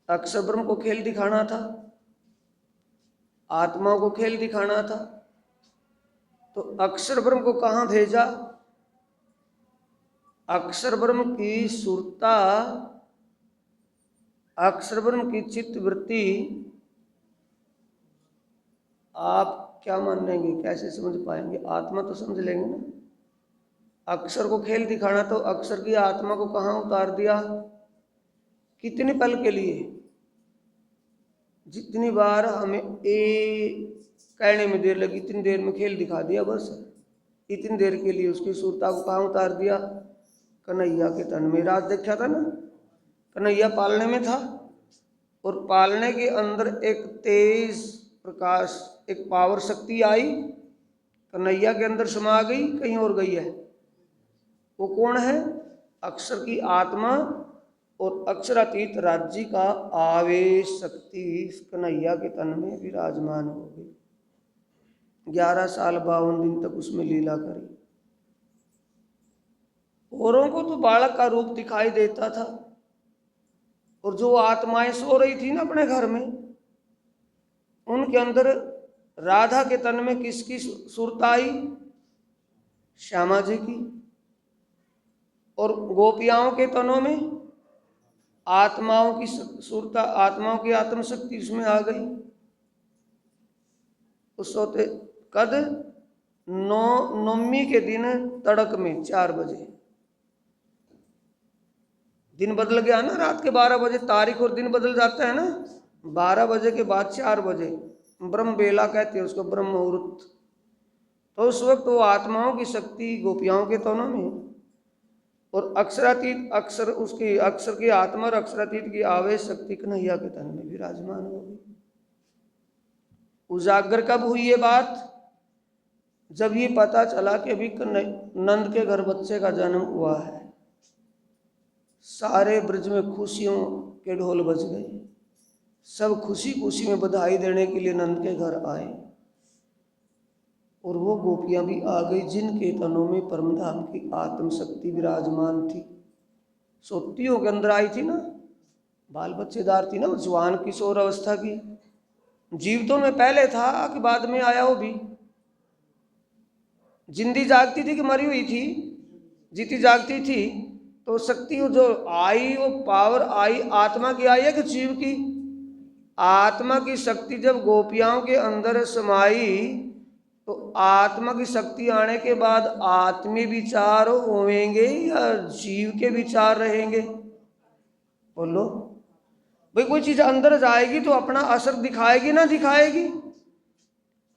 अक्षर ब्रह्म को खेल दिखाना था, आत्मा को खेल दिखाना था। तो अक्षर ब्रह्म को कहाँ भेजा? अक्षर ब्रह्म की सुरता, अक्षर ब्रह्म की चित्त वृत्ति आप क्या मानेंगे? कैसे समझ पाएंगे? आत्मा तो समझ लेंगे ना। अक्षर को खेल दिखाना, तो अक्षर की आत्मा को कहाँ उतार दिया? कितने पल के लिए? जितनी बार हमें कहने में देर लगी, इतनी देर में खेल दिखा दिया बस। इतनी देर के लिए उसकी सुरता को कहाँ उतार दिया? कन्हैया के तन में। राज देखा था ना, कन्हैया पालने में था, और पालने के अंदर एक तेज प्रकाश, एक पावर शक्ति आई, कन्हैया के अंदर समा गई, कहीं और गई है। वो कौन है? अक्षर की आत्मा और अक्षरातीत राज्य का आवेश शक्ति कन्हैया के तन में विराजमान हो गई। 11 साल 52 दिन तक उसमें लीला करी। औरों को तो बालक का रूप दिखाई देता था, और जो आत्माएं सो रही थी ना अपने घर में, उनके अंदर राधा के तन में किसकी सुरत आई? श्यामा जी की। और गोपियाओं के तनों में आत्माओं की सुरता, आत्माओं की आत्मशक्ति उसमें आ गई। उस सोते कद नवमी के दिन तड़क में 4 बजे दिन बदल गया ना। रात के 12 बजे तारीख और दिन बदल जाता है ना। 12 बजे के बाद 4 बजे ब्रह्म बेला कहते हैं उसको, ब्रह्म मुहूर्त। तो उस वक्त वो आत्माओं की शक्ति गोपियाओं के तनों में, और अक्षरातीत अक्षर उसकी अक्षर की आत्मा और अक्षरातीत की आवेश शक्ति कन्हैया के तन में विराजमान हो गई। उजागर कब हुई ये बात? जब ये पता चला कि अभी नंद के घर बच्चे का जन्म हुआ है। सारे ब्रज में खुशियों के ढोल बज गए, सब खुशी खुशी में बधाई देने के लिए नंद के घर आए। और वो गोपियां भी आ गई जिनके तनों में परमधाम की आत्म शक्ति विराजमान थी। सोतियों के अंदर आई थी ना, बाल बच्चेदार थी ना, जवान किशोर अवस्था की। जीवितों में पहले था कि बाद में आया वो भी? जिंदी जागती थी कि मरी हुई थी? जीती जागती थी। तो शक्ति जो आई, वो पावर आई आत्मा की आई है कि जीव की? आत्मा की शक्ति जब गोपियाओं के अंदर समाई तो आत्मा की शक्ति आने के बाद आत्मीय विचार होंगे या जीव के विचार रहेंगे? बोलो भाई, कोई चीज अंदर जाएगी तो अपना असर दिखाएगी ना दिखाएगी?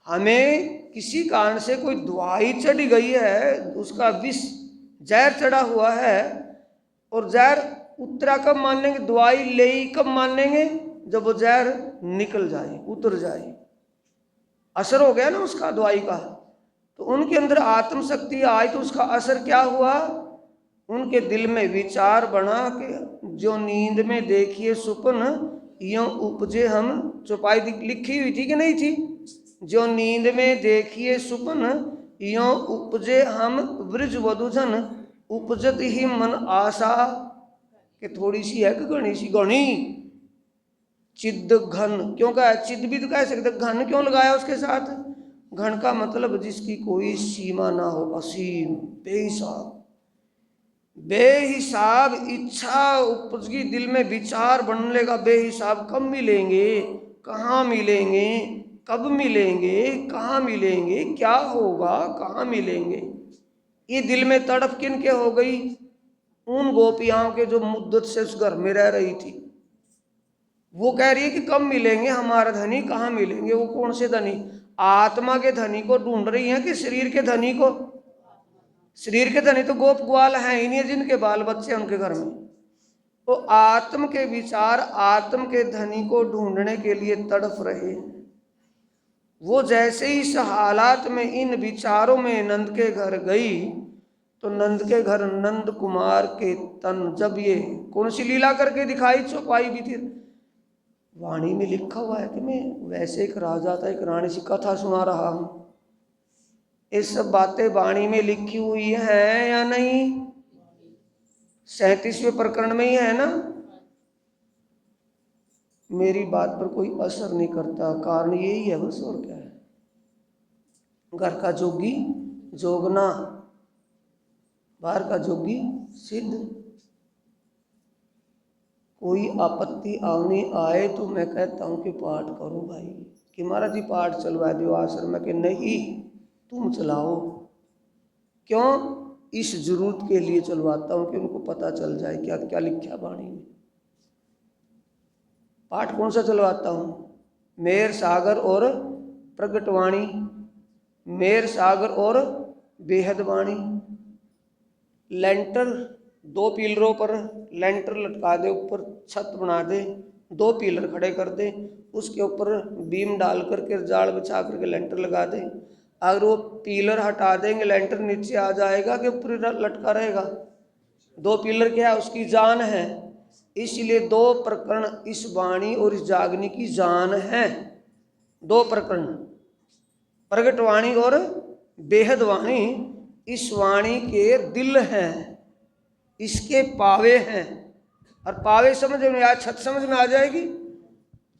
हमें किसी कारण से कोई दवाई चढ़ गई है, उसका विष जहर चढ़ा हुआ है, और जहर उतरा कब मानेंगे? दवाई ले कब मानेंगे? जब वो जहर निकल जाए, उतर जाए, असर हो गया ना उसका दवाई का। तो उनके अंदर आत्म शक्ति आई तो उसका असर क्या हुआ? उनके दिल में विचार बना कि जो नींद में देखिए सुपन यों उपजे हम। चौपाई लिखी हुई थी कि नहीं थी? जो नींद में देखिए सुपन यों उपजे हम वृज वधुजन उपजत ही मन आशा। कि थोड़ी सी है कि घनी सी? घनी। चिद घन क्यों कहा? चिद भी तो कह सकते, घन क्यों लगाया उसके साथ? घन का मतलब जिसकी कोई सीमा ना हो, असीम, बेहिसाब। बेहिसाब इच्छा उपजगी दिल में, विचार बनने लगा बेहिसाब। कब मिलेंगे, कहाँ मिलेंगे, कब मिलेंगे, कहाँ मिलेंगे, क्या होगा, कहाँ मिलेंगे? ये दिल में तड़प किन के हो गई? उन गोपियाओं के जो मुद्दत से उस घर में रह रही थी। वो कह रही है कि कब मिलेंगे हमारा धनी, कहाँ मिलेंगे? वो कौन से धनी? आत्मा के धनी को ढूंढ रही है कि शरीर के धनी को? शरीर के धनी तो गोप ग्वाल हैं ही नहीं, जिनके बाल बच्चे उनके घर में। तो आत्म के विचार आत्म के धनी को ढूंढने के लिए तड़फ रहे हैं। वो जैसे ही इस हालात में इन विचारों में नंद के घर गई तो नंद के घर नंद कुमार के तन, जब ये कौन सी लीला करके दिखाई? चौपाई भी थी, वाणी में लिखा हुआ है कि मैं वैसे एक राजा था, एक रानी सी कथा सुना रहा हूं। ये सब बातें वाणी में लिखी हुई हैं या नहीं? 37वें प्रकरण में ही है ना? मेरी बात पर कोई असर नहीं करता, कारण यही है बस, और क्या है? घर का जोगी जोगना, बाहर का जोगी सिद्ध। कोई आपत्ति आने आए तो मैं कहता हूँ कि पाठ करो भाई, कि महाराज जी पाठ चलवा दो आश्रम में, कि नहीं तुम चलाओ। क्यों? इस जरूरत के लिए चलवाता हूँ कि उनको पता चल जाए क्या क्या लिखा वाणी में। पाठ कौन सा चलवाता हूँ? मेर सागर और प्रगटवाणी, मेर सागर और बेहद वाणी। लेंटर 2 पिलरों पर लेंटर लटका दे, ऊपर छत बना दे, 2 पिलर खड़े कर दे, उसके ऊपर बीम डाल करके जाल बिछा करके लेंटर लगा दे। अगर वो पिलर हटा देंगे लेंटर नीचे आ जाएगा कि ऊपर लटका रहेगा? 2 पिलर क्या है? उसकी जान है। इसलिए 2 प्रकरण इस वाणी और इस जागनी की जान है। 2 प्रकरण, प्रगट वाणी और बेहद वाणी, इस वाणी के दिल हैं, इसके पावे हैं। और पावे समझ में आ, छत समझ में आ जाएगी।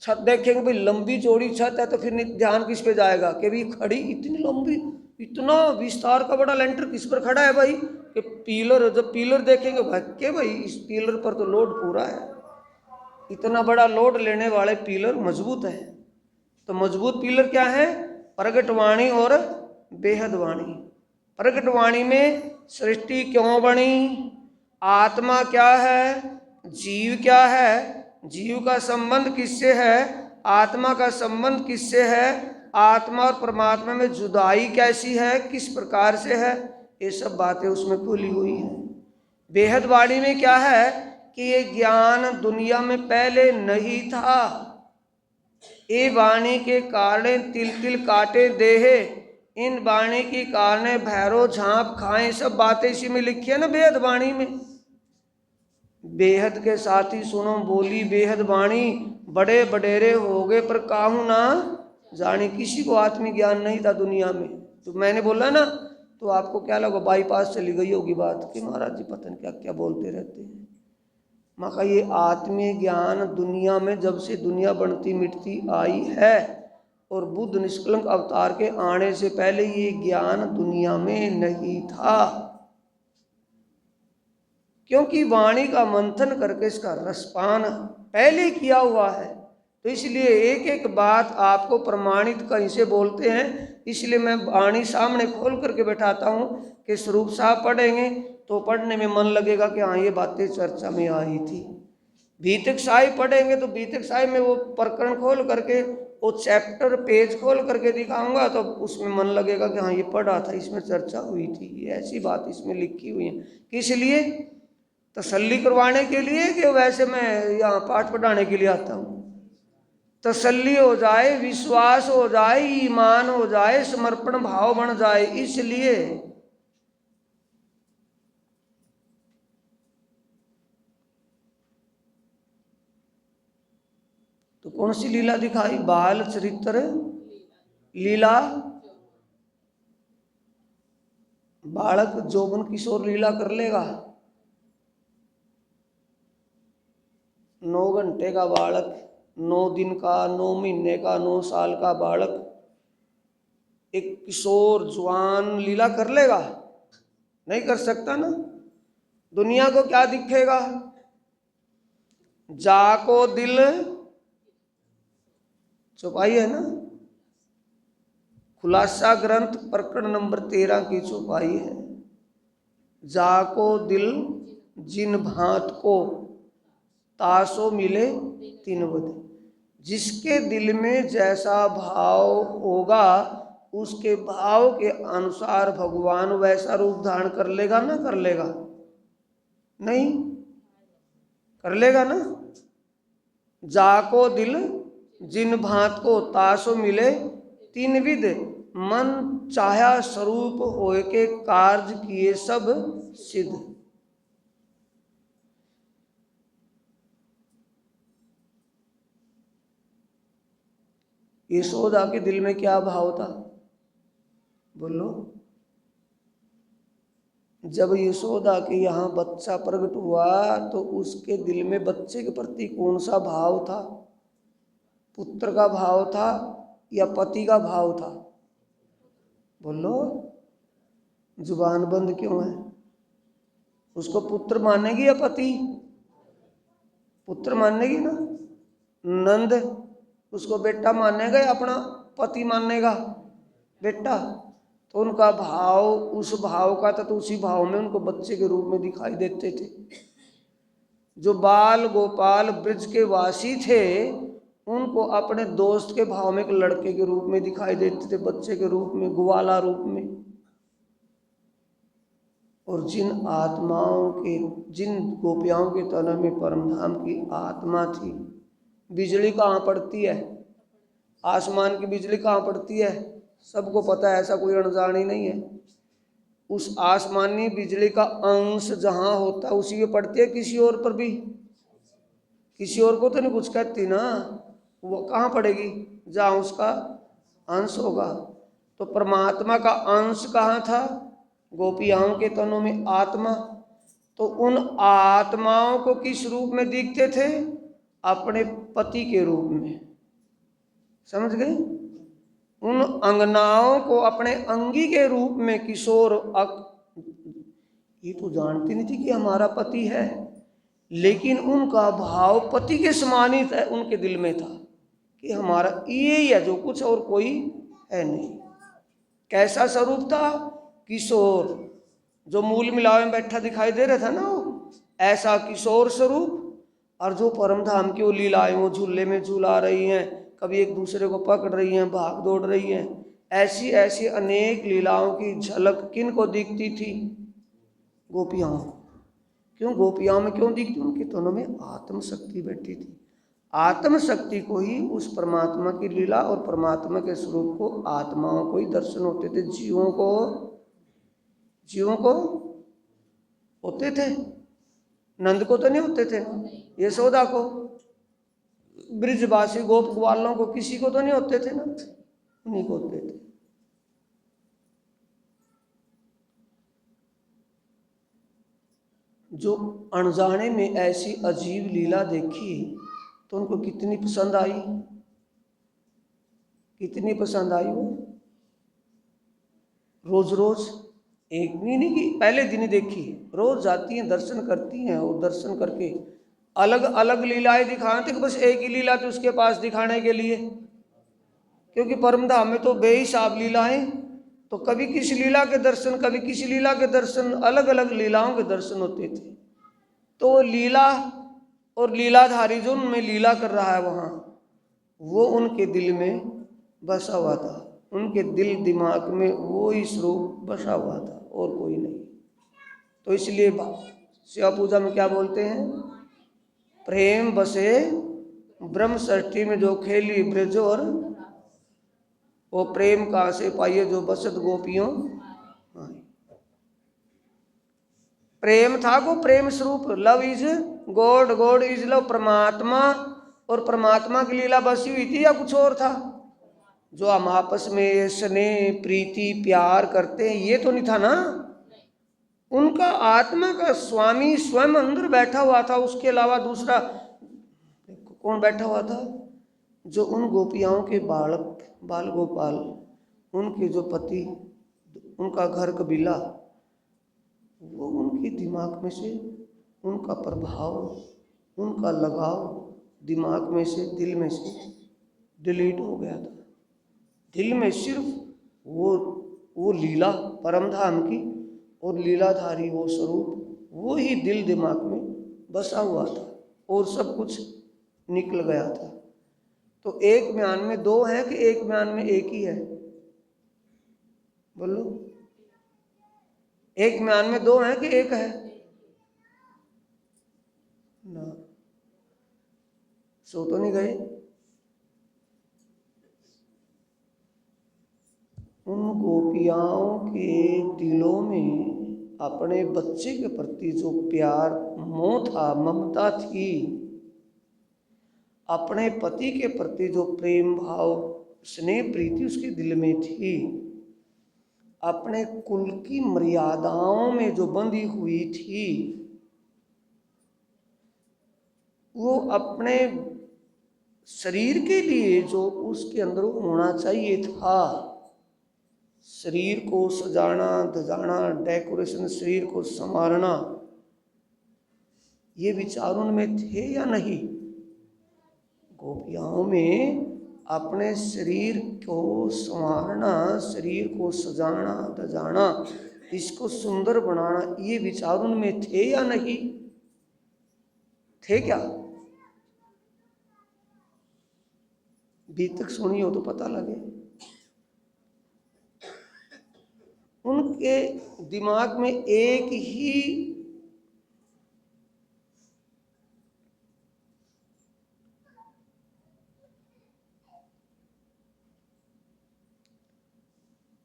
छत देखेंगे भाई लंबी चौड़ी छत है तो फिर ध्यान किस पे जाएगा कि भाई खड़ी इतनी लंबी, इतना विस्तार का बड़ा लेंटर किस पर खड़ा है भाई? कि पिलर, जब पिलर देखेंगे भाई भाई इस पिलर पर तो लोड पूरा है, इतना बड़ा लोड लेने वाले पिलर मजबूत है। तो मजबूत पिलर क्या है? प्रगट वाणी और बेहद वाणी। प्रगट वाणी में सृष्टि क्यों बनी, आत्मा क्या है, जीव क्या है, जीव का संबंध किससे है, आत्मा का संबंध किससे है, आत्मा और परमात्मा में जुदाई कैसी है, किस प्रकार से है, ये सब बातें उसमें खुली हुई हैं। बेहद वाणी में क्या है कि ये ज्ञान दुनिया में पहले नहीं था। ये वाणी के कारण तिल तिल काटे देहे, इन वाणी के कारण भैरो झांप खाएं, सब बातें इसी में लिखी है ना बेहद वाणी में। बेहद के साथी सुनो बोली बेहद वाणी, बड़े बडेरे हो गए पर काहू ना जाने। किसी को आत्मिक ज्ञान नहीं था दुनिया में। तो मैंने बोला ना, तो आपको क्या लगा बाईपास चली गई होगी बात कि महाराज जी पता नहीं क्या क्या बोलते रहते हैं। मैं कहा ये आत्मीय ज्ञान दुनिया में जब से दुनिया बनती मिटती आई है, और बुद्ध निष्कलंक अवतार के आने से पहले ये ज्ञान दुनिया में नहीं था, क्योंकि वाणी का मंथन करके इसका रसपान पहले किया हुआ है। तो इसलिए एक एक बात आपको प्रमाणित कहीं से बोलते हैं, इसलिए मैं वाणी सामने खोल करके बैठाता हूँ कि स्वरूप साहब पढ़ेंगे तो पढ़ने में मन लगेगा कि हाँ ये बातें चर्चा में आई थी। भीतक साहिब पढ़ेंगे तो भीतक साहिब में वो प्रकरण खोल करके, वो चैप्टर पेज खोल करके दिखाऊंगा तो उसमें मन लगेगा कि हाँ ये पढ़ा था, इसमें चर्चा हुई थी, ये ऐसी बात इसमें लिखी हुई है। किस लिए? तसल्ली करवाने के लिए कि वैसे मैं यहाँ पाठ पढ़ाने के लिए आता हूँ। तसल्ली हो जाए, विश्वास हो जाए, ईमान हो जाए, समर्पण भाव बन जाए, इसलिए। तो कौन सी लीला दिखाई? बाल चरित्र लीला। बालक जोबन किशोर लीला कर लेगा। 9 घंटे का बालक, 9 दिन का, 9 महीने का, 9 साल का बालक, एक किशोर जवान लीला कर लेगा? नहीं कर सकता ना। दुनिया को क्या दिखेगा? जाको दिल चौपाई है ना, खुलासा ग्रंथ प्रकरण नंबर 13 की चौपाई है। जाको दिल जिन भांत को तासो मिले तीन बदे। जिसके दिल में जैसा भाव होगा उसके भाव के अनुसार भगवान वैसा रूप धारण कर लेगा ना कर लेगा? नहीं कर लेगा ना। जाको दिल जिन भांत को तासो मिले तीन विध, मन चाहा स्वरूप होए के कार्य किए सब सिद्ध। यशोदा के दिल में क्या भाव था? बोलो। जब यशोदा के यहाँ बच्चा प्रकट हुआ तो उसके दिल में बच्चे के प्रति कौन सा भाव था? पुत्र का भाव था या पति का भाव था? बोलो। जुबान बंद क्यों है? उसको पुत्र मानेगी या पति? पुत्र मानेगी ना। नंद उसको बेटा मानेगा या अपना पति मानेगा? बेटा। तो उनका भाव उस भाव का था, तो उसी भाव में उनको बच्चे के रूप में दिखाई देते थे। जो बाल गोपाल ब्रज के वासी थे उनको अपने दोस्त के भाव में एक लड़के के रूप में दिखाई देते थे, बच्चे के रूप में, ग्वाला रूप में। और जिन आत्माओं के, जिन गोपियाओं के तन में परमधाम की आत्मा थी, बिजली कहाँ पड़ती है? आसमान की बिजली कहाँ पड़ती है? सबको पता है, ऐसा कोई अनजान ही नहीं है। उस आसमानी बिजली का अंश जहाँ होता है उसी में पड़ती है, किसी और पर भी? किसी और को तो नहीं कुछ कहती ना। वो कहाँ पड़ेगी? जहाँ उसका अंश होगा। तो परमात्मा का अंश कहाँ था? गोपियाओं के तनों में आत्मा। तो उन आत्माओं को किस रूप में दिखते थे? अपने पति के रूप में। समझ गए? उन अंगनाओं को अपने अंगी के रूप में किशोर ये तो जानती नहीं थी कि हमारा पति है, लेकिन उनका भाव पति के समान ही था, उनके दिल में था कि हमारा ये ही है जो कुछ, और कोई है नहीं। कैसा स्वरूप था? किशोर। जो मूल मिलावे में बैठा दिखाई दे रहा था ना, वो ऐसा किशोर स्वरूप। और जो परमधाम की वो लीलाएं, वो झूले में झूला रही हैं, कभी एक दूसरे को पकड़ रही हैं, भाग दौड़ रही हैं, ऐसी ऐसी अनेक लीलाओं की झलक किन को दिखती थी? गोपियाओं। क्यों गोपियाओं में क्यों दिखती? उनके तनों में आत्म शक्ति बैठी थी। आत्म शक्ति को ही उस परमात्मा की लीला और परमात्मा के स्वरूप को आत्माओं को ही दर्शन होते थे। जीवों को होते थे, नंद को तो नहीं होते थे, यशोदा को, ब्रिजवासी गोप ग्वालों को, किसी को तो नहीं होते थे ना, उन्हीं को होते थे। जो अनजाने में ऐसी अजीब लीला देखी तो उनको कितनी पसंद आई, कितनी पसंद आई। वो रोज रोज एक नहीं कि पहले दिन ही देखी, रोज जाती हैं, दर्शन करती हैं, और दर्शन करके अलग अलग लीलाएं दिखाते कि बस एक ही लीला थी उसके पास दिखाने के लिए, क्योंकि परमधाम में तो बेहिसाब लीलाएं, तो कभी किस लीला के दर्शन, कभी किसी लीला के दर्शन, अलग अलग लीलाओं के दर्शन होते थे। तो लीला और लीलाधारी जो उनमें लीला कर रहा है वहाँ, वो उनके दिल में बसा हुआ था, उनके दिल दिमाग में वो ही स्वरूप बसा हुआ था और कोई नहीं। तो इसलिए शिव पूजा में क्या बोलते हैं? प्रेम बसे ब्रह्म षष्ठी में जो खेली ब्रज, और वो प्रेम कहाँ से पाइए जो बसत गोपियों। प्रेम था वो प्रेम स्वरूप, love is God, God is love, परमात्मा, और परमात्मा की लीला बसी हुई थी या कुछ और था? जो हम आपस में स्नेह प्रीति प्यार करते हैं ये तो नहीं था ना, उनका आत्मा का स्वामी स्वयं अंदर बैठा हुआ था, उसके अलावा दूसरा कौन बैठा हुआ था? जो उन गोपियाओं के बाल गोपाल, उनके जो पति, उनका घर कबीला, वो उनके दिमाग में से उनका प्रभाव, उनका लगाव दिमाग में से, दिल में से डिलीट हो गया था। दिल में सिर्फ वो लीला परमधाम की और लीलाधारी वो स्वरूप, वो ही दिल दिमाग में बसा हुआ था, और सब कुछ निकल गया था। तो एक म्यान में दो है कि एक म्यान में एक ही है? बोलो, एक म्यान में दो है कि एक है ना? सो तो नहीं गए? उन गोपियाओं के दिलों में अपने बच्चे के प्रति जो प्यार मोह था, ममता थी, अपने पति के प्रति जो प्रेम भाव स्नेह प्रीति उसके दिल में थी, अपने कुल की मर्यादाओं में जो बंधी हुई थी, वो अपने शरीर के लिए जो उसके अंदर होना चाहिए था, शरीर को सजाना धजाना, डेकोरेशन, शरीर को संवारना, ये विचार उनमें थे या नहीं? गोपियाओं में अपने शरीर को संवारना, शरीर को सजाना धजाना, इसको सुंदर बनाना, ये विचार उनमें थे या नहीं थे? क्या बीतक सुनी हो तो पता लगे। उनके दिमाग में एक ही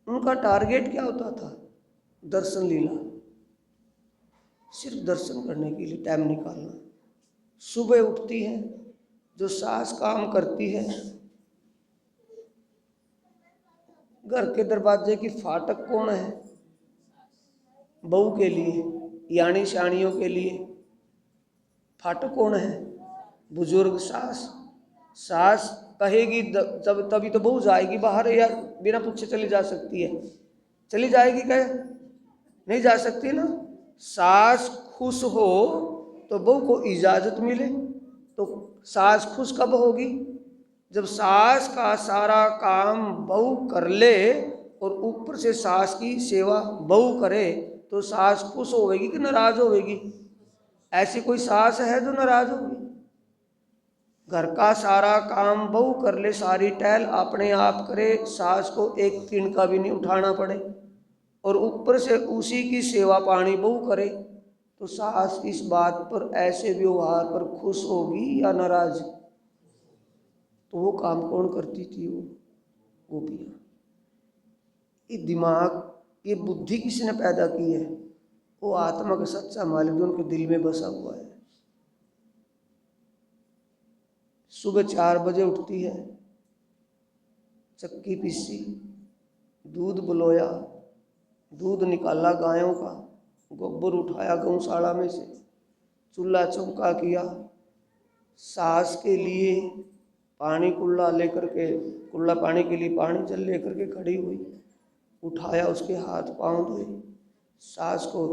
उनका टारगेट क्या होता था? दर्शन लीला, सिर्फ दर्शन करने के लिए टाइम निकालना। सुबह उठती है, जो सास काम करती है, घर के दरवाजे की फाटक कौन है? बहू के लिए, यानी शानियों के लिए फाटक कौन है? बुजुर्ग सास। सास कहेगी जब तभी तो बहू जाएगी बाहर, या बिना पूछे चली जा सकती है? चली जाएगी क्या? नहीं जा सकती ना। सास खुश हो तो बहू को इजाजत मिले, तो सास खुश कब होगी? जब सास का सारा काम बहू कर ले और ऊपर से सास की सेवा बहू करे, तो सास खुश होगी कि नाराज होगी? ऐसी कोई सास है जो नाराज होगी? घर का सारा काम बहू कर ले, सारी टहल अपने आप करे, सास को एक तिनका भी नहीं उठाना पड़े, और ऊपर से उसी की सेवा पानी बहू करे, तो सास इस बात पर, ऐसे व्यवहार पर खुश होगी या नाराज? तो वो काम कौन करती थी? वो गोपियाँ। ये दिमाग, ये बुद्धि किसने पैदा की है? वो आत्मा का सच्चा मालिक जो उनके दिल में बसा हुआ है। सुबह 4 बजे उठती है, चक्की पीसी, दूध बुलोया, दूध निकाला गायों का, गोबर उठाया गौशाला में से, चूल्हा चौका किया, सास के लिए पानी कुल्ला लेकर के, कुल्ला पानी के लिए पानी जल लेकर के खड़ी हुई, उठाया, उसके हाथ पांव धोए, सास को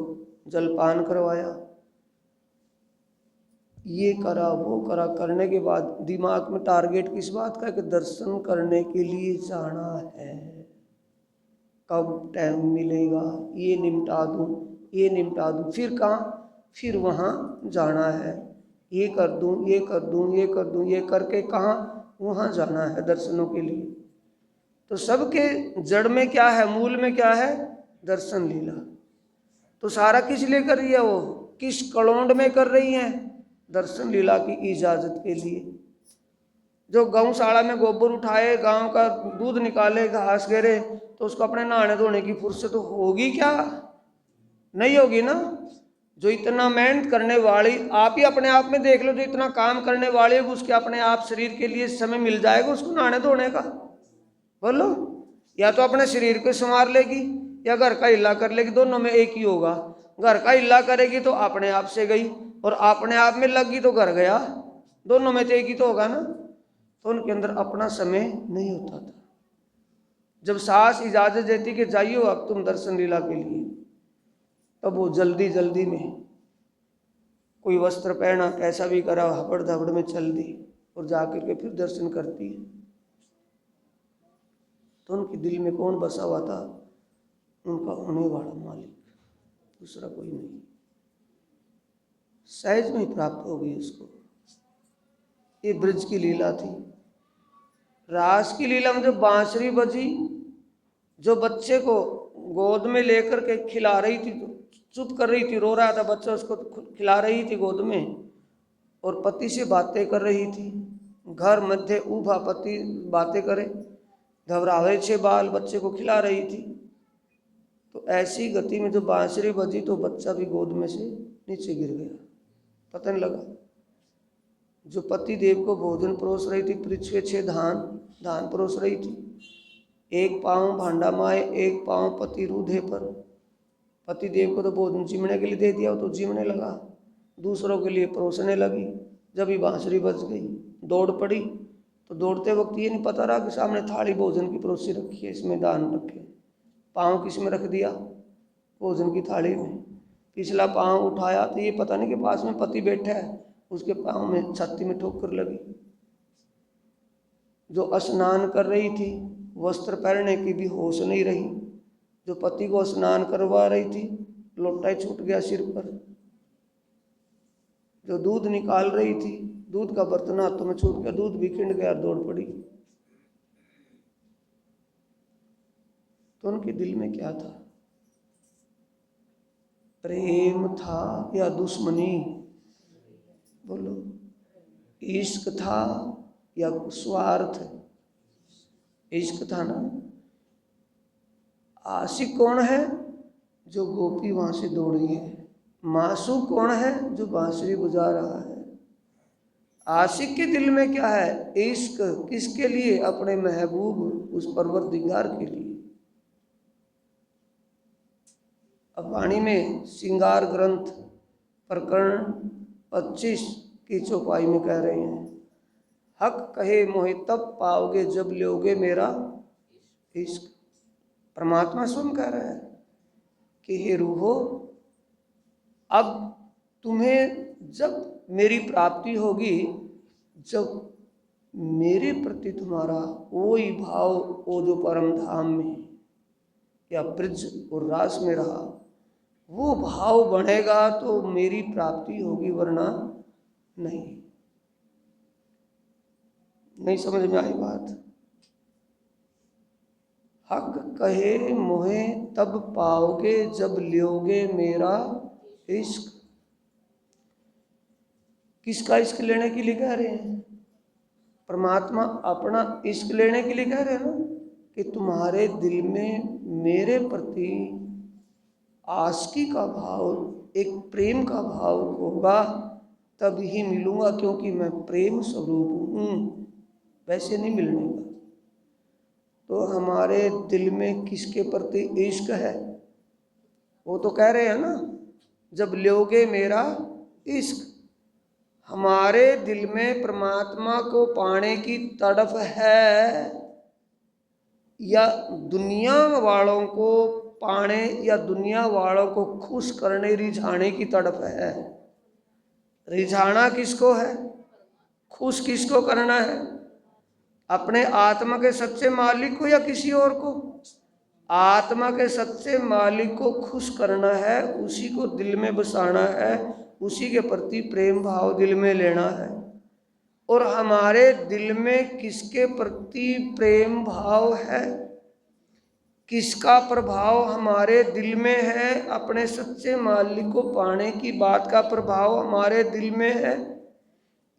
जलपान करवाया, ये करा वो करा। करने के बाद दिमाग में टारगेट किस बात का? कि दर्शन करने के लिए जाना है, कब टाइम मिलेगा, ये निपटा दूँ, ये निपटा दूँ, फिर कहाँ? फिर वहाँ जाना है, ये कर दूँ, ये कर दूँ, ये कर दूँ, ये करके कहाँ? वहाँ जाना है दर्शनों के लिए। तो सबके जड़ में क्या है, मूल में क्या है? दर्शन लीला। तो सारा किस लिए कर रही है? वो किस कलौंड में कर रही है? दर्शन लीला की इजाजत के लिए। जो गौशाला में गोबर उठाए, गांव का दूध निकाले, घास घेरे, तो उसको अपने नहाने धोने की फुर्सत तो होगी क्या? नहीं होगी ना। जो इतना मेहनत करने वाली, आप ही अपने आप में देख लो, जो इतना काम करने वाले, उसके अपने आप शरीर के लिए समय मिल जाएगा उसको नहाने धोने का? बोलो। या तो अपने शरीर को संवार लेगी या घर का हिला कर लेगी, दोनों में एक ही होगा। घर का हिला करेगी तो अपने आप से गई, और अपने आप में लग गई तो घर गया, दोनों में तो एक ही तो होगा ना। तो उनके अंदर अपना समय नहीं होता था। जब सास इजाजत देती कि जाइयो अब तुम दर्शन लीला के लिए, तब वो जल्दी जल्दी में कोई वस्त्र पहना, कैसा भी करा, हबड़ धबड़ में चल दी और जाकर के फिर दर्शन करती है। तो उनके दिल में कौन बसा हुआ था? उनका होने वाला मालिक, दूसरा कोई नहीं। सहज में ही प्राप्त हो गई उसको। ये ब्रज की लीला थी। रास की लीला में जो बांसुरी बजी, जो बच्चे को गोद में लेकर के खिला रही थी, तो चुप कर रही थी, रो रहा था बच्चा, उसको खिला रही थी गोद में, और पति से बातें कर रही थी। घर मध्य उभा पति बातें करे, घबरावे छे बाल, बच्चे को खिला रही थी। तो ऐसी गति में जो बांसुरी बजी, तो बच्चा भी गोद में से नीचे गिर गया, पता नहीं लगा। जो पति देव को भोजन परोस रही थी, पृथ्वी 6 धान परोस रही थी, एक पाँव भांडा माए, एक पाँव पति रूधे पर। पति देव को तो भोजन चिमने के लिए दे दिया, वो तो चिमने लगा, दूसरों के लिए परोसने लगी। जब ही बांसुरी बज गई, दौड़ पड़ी, तो दौड़ते वक्त ये नहीं पता रहा कि सामने थाली भोजन की परोसी रखी है, इसमें दान रखे। पाँव किस में रख दिया? भोजन की थाली में। पिछला पाँव उठाया तो ये पता नहीं कि पास में पति बैठा है, उसके पाँव में छाती में ठोकर लगी। जो स्नान कर रही थी, वस्त्र पहनने की भी होश नहीं रही, जो पति को स्नान करवा रही थी, लोटा ही छूट गया सिर पर। जो दूध निकाल रही थी, दूध का बर्तन हाथों में छूट गया, दूध भी खिंड गया, दौड़ पड़ी। तो उनके दिल में क्या था? प्रेम था या दुश्मनी? बोलो। इश्क था या स्वार्थ? इश्क था ना। आशिक कौन है? जो गोपी वहां से दौड़ी है। मासूक कौन है? जो बांसुरी बजा रहा है। आशिक के दिल में क्या है? इश्क। किसके लिए? अपने महबूब, उस परवरदिगार के लिए। अब वाणी में श्रृंगार ग्रंथ प्रकरण 25 की चौपाई में कह रहे हैं, हक कहे मोहि तब पाओगे जब लोगे मेरा इश्क। परमात्मा स्वयं कह रहा है कि हे रूहो, अब तुम्हें जब मेरी प्राप्ति होगी, जब मेरे प्रति तुम्हारा वही भाव, वो जो परम धाम में या ब्रज और रास में रहा, वो भाव बढ़ेगा तो मेरी प्राप्ति होगी, वरना नहीं समझ में आई बात? हक कहे मोहे तब पाओगे जब लोगे मेरा इश्क। किसका इश्क लेने के लिए कह रहे हैं? परमात्मा अपना इश्क लेने के लिए कह रहे हैं ना, कि तुम्हारे दिल में मेरे प्रति आशिकी का भाव, एक प्रेम का भाव होगा, तब ही मिलूंगा, क्योंकि मैं प्रेम स्वरूप हूँ, वैसे नहीं मिलने का। तो हमारे दिल में किसके प्रति इश्क है? वो तो कह रहे हैं ना, जब लोगे मेरा इश्क। हमारे दिल में परमात्मा को पाने की तड़प है, या दुनिया वालों को पाने या दुनिया वालों को खुश करने रिझाने की तड़प है? रिझाना किसको है? खुश किसको करना है? अपने आत्मा के सच्चे मालिक को या किसी और को? आत्मा के सच्चे मालिक को खुश करना है, उसी को दिल में बसाना है, उसी के प्रति प्रेम भाव दिल में लेना है। और हमारे दिल में किसके प्रति प्रेम भाव है, किसका प्रभाव हमारे दिल में है? अपने सच्चे मालिक को पाने की बात का प्रभाव हमारे दिल में है,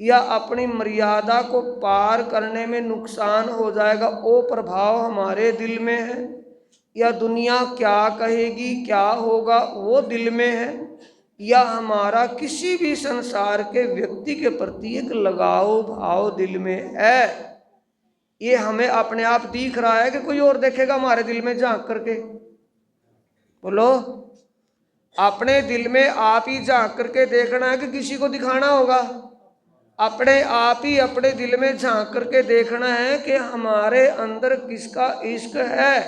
या अपनी मर्यादा को पार करने में नुकसान हो जाएगा वो प्रभाव हमारे दिल में है, या दुनिया क्या कहेगी क्या होगा वो दिल में है, या हमारा किसी भी संसार के व्यक्ति के प्रति एक लगाव भाव दिल में है? ये हमें अपने आप दिख रहा है कि कोई और देखेगा हमारे दिल में झांक करके? बोलो, अपने दिल में आप ही झांक करके देखना है कि किसी को दिखाना होगा? अपने आप ही अपने दिल में झांक करके देखना है कि हमारे अंदर किसका इश्क है।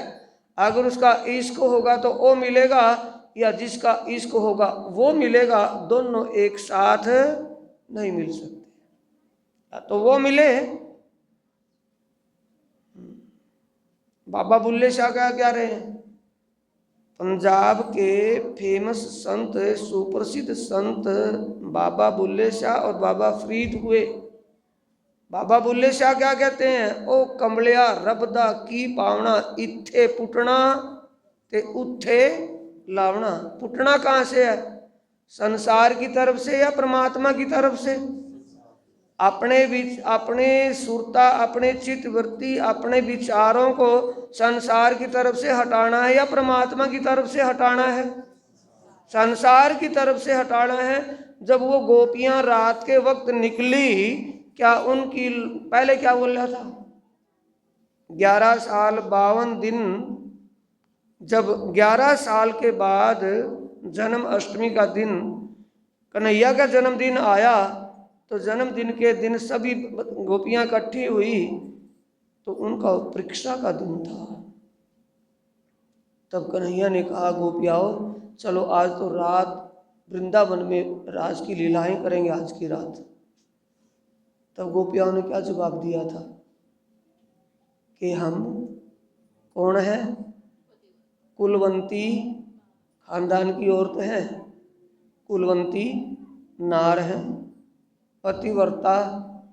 अगर उसका इश्क होगा तो वो मिलेगा, या जिसका इश्क होगा वो मिलेगा, दोनों एक साथ नहीं मिल सकते। तो वो मिले। बाबा बुल्ले शाह क्या कह रहे हैं? पंजाब के फेमस संत, सुप्रसिद्ध संत बाबा बुल्ले शाह और बाबा फरीद हुए। बाबा बुल्ले शाह क्या कहते हैं? ओ कमलिया रबदा की पावना, इत्थे पुटना ते उत्थे लावना। पुटना कहाँ से है? संसार की तरफ से या परमात्मा की तरफ से? अपने सुरता, अपने चित्तवृत्ति, अपने विचारों को संसार की तरफ से हटाना है या परमात्मा की तरफ से हटाना है? संसार की तरफ से हटाना है। जब वो गोपियां रात के वक्त निकली, क्या उनकी पहले क्या बोल रहा था? 11 साल 52 दिन, जब 11 साल के बाद जन्म अष्टमी का दिन कन्हैया का जन्मदिन आया, तो जन्मदिन के दिन सभी गोपियां इकट्ठी हुई, तो उनका परीक्षा का दिन था। तब कन्हैया ने कहा, गोपियाओ चलो आज तो रात वृंदावन में राज की लीलाएं करेंगे आज की रात। तब गोपियाओं ने क्या जवाब दिया था? कि हम कौन है? कुलवंती खानदान की औरत है, कुलवंती नार है, पतिव्रता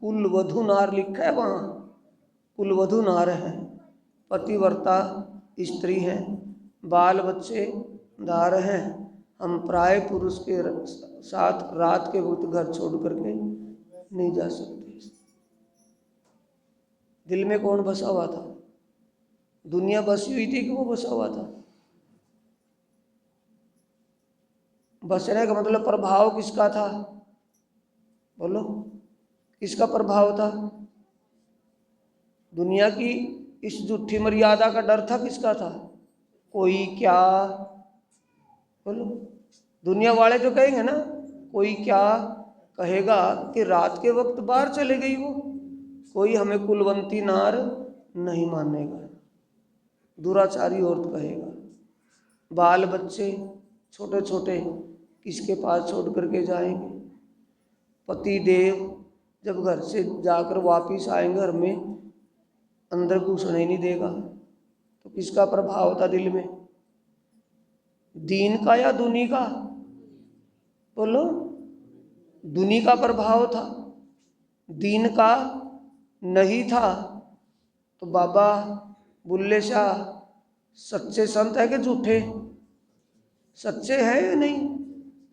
कुलवधु नार लिखा है वहाँ, कुलवधु नार है, पतिव्रता स्त्री है, बाल बच्चे दार हैं। हम प्राय पुरुष के साथ रात के वक्त घर छोड़ करके नहीं जा सकते। दिल में कौन बसा हुआ था? दुनिया बसी हुई थी कि वो बसा हुआ था? बसने का मतलब प्रभाव किसका था? बोलो, किसका प्रभाव था? दुनिया की इस झूठी मर्यादा का डर था, किसका था? कोई क्या? बोलो, दुनिया वाले तो कहेंगे ना, कोई क्या कहेगा कि रात के वक्त बाहर चले गई वो, कोई हमें कुलवंती नार नहीं मानेगा, दुराचारी औरत कहेगा। बाल बच्चे छोटे छोटे किसके पास छोड़ करके जाएंगे? पति देव जब घर से जाकर वापिस आएंगे घर में, अंदर घुसने नहीं देगा, तो किसका प्रभाव था दिल में? दीन का या दुनी का? बोलो, दुनी का प्रभाव था, दीन का नहीं था। तो बाबा बुल्ले शाह सच्चे संत है कि झूठे? सच्चे हैं या नहीं?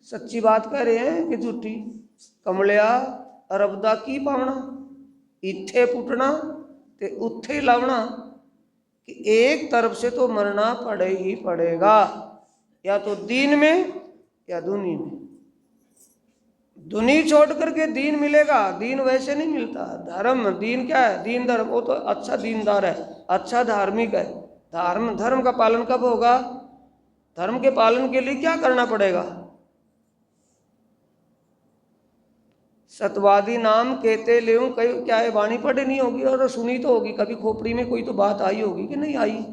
सच्ची बात कह रहे हैं कि झूठी? कमलिया अरबदा की पावना, इत्थे पुटना ते उत्थे लावना, कि एक तरफ से तो मरना पड़े ही पड़ेगा, या तो दीन में या दुनी में। दुनी छोड़ करके दीन मिलेगा, दीन वैसे नहीं मिलता। धर्म दीन क्या है? दीन धर्म, वो तो अच्छा दीनदार है, अच्छा धार्मिक है। धर्म का पालन कब होगा? धर्म के पालन के लिए क्या करना पड़ेगा? सतवादी नाम कहते ले कई क्या है, वाणी पढ़ी नहीं होगी और सुनी तो होगी, कभी खोपड़ी में कोई तो बात आई होगी कि नहीं आई।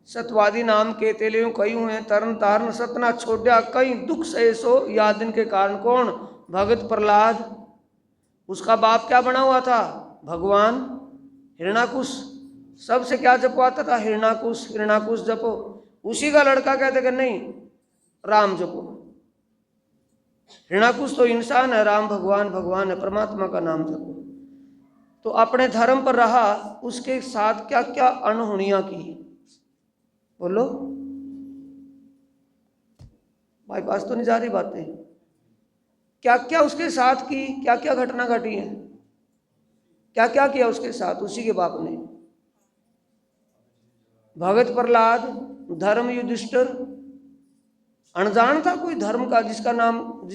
सतवादी नाम कहते ले कई हुए तरन तारन सतना छोड़ा, कई दुख सहे सो या दिन के कारण। कौन? भगत प्रहलाद। उसका बाप क्या बना हुआ था? भगवान। हिरणाकुश सबसे क्या जपवाता था? हिरणाकुश। हिरणाकुश जपो। उसी का लड़का कहते कि नहीं राम जपो। हिरणाकुश तो इंसान है, राम भगवान, भगवान है, परमात्मा का नाम जपो। तो अपने धर्म पर रहा, उसके साथ क्या क्या अनहोनियां की, बोलो। बाईपास तो नहीं जा रही बातें? क्या क्या उसके साथ की, क्या क्या घटना घटी है, क्या क्या किया उसके साथ उसी के बाप ने। भगत प्रहलाद, धर्म युधिष्ठिर, अनजान था कोई धर्म का, जिसका नाम,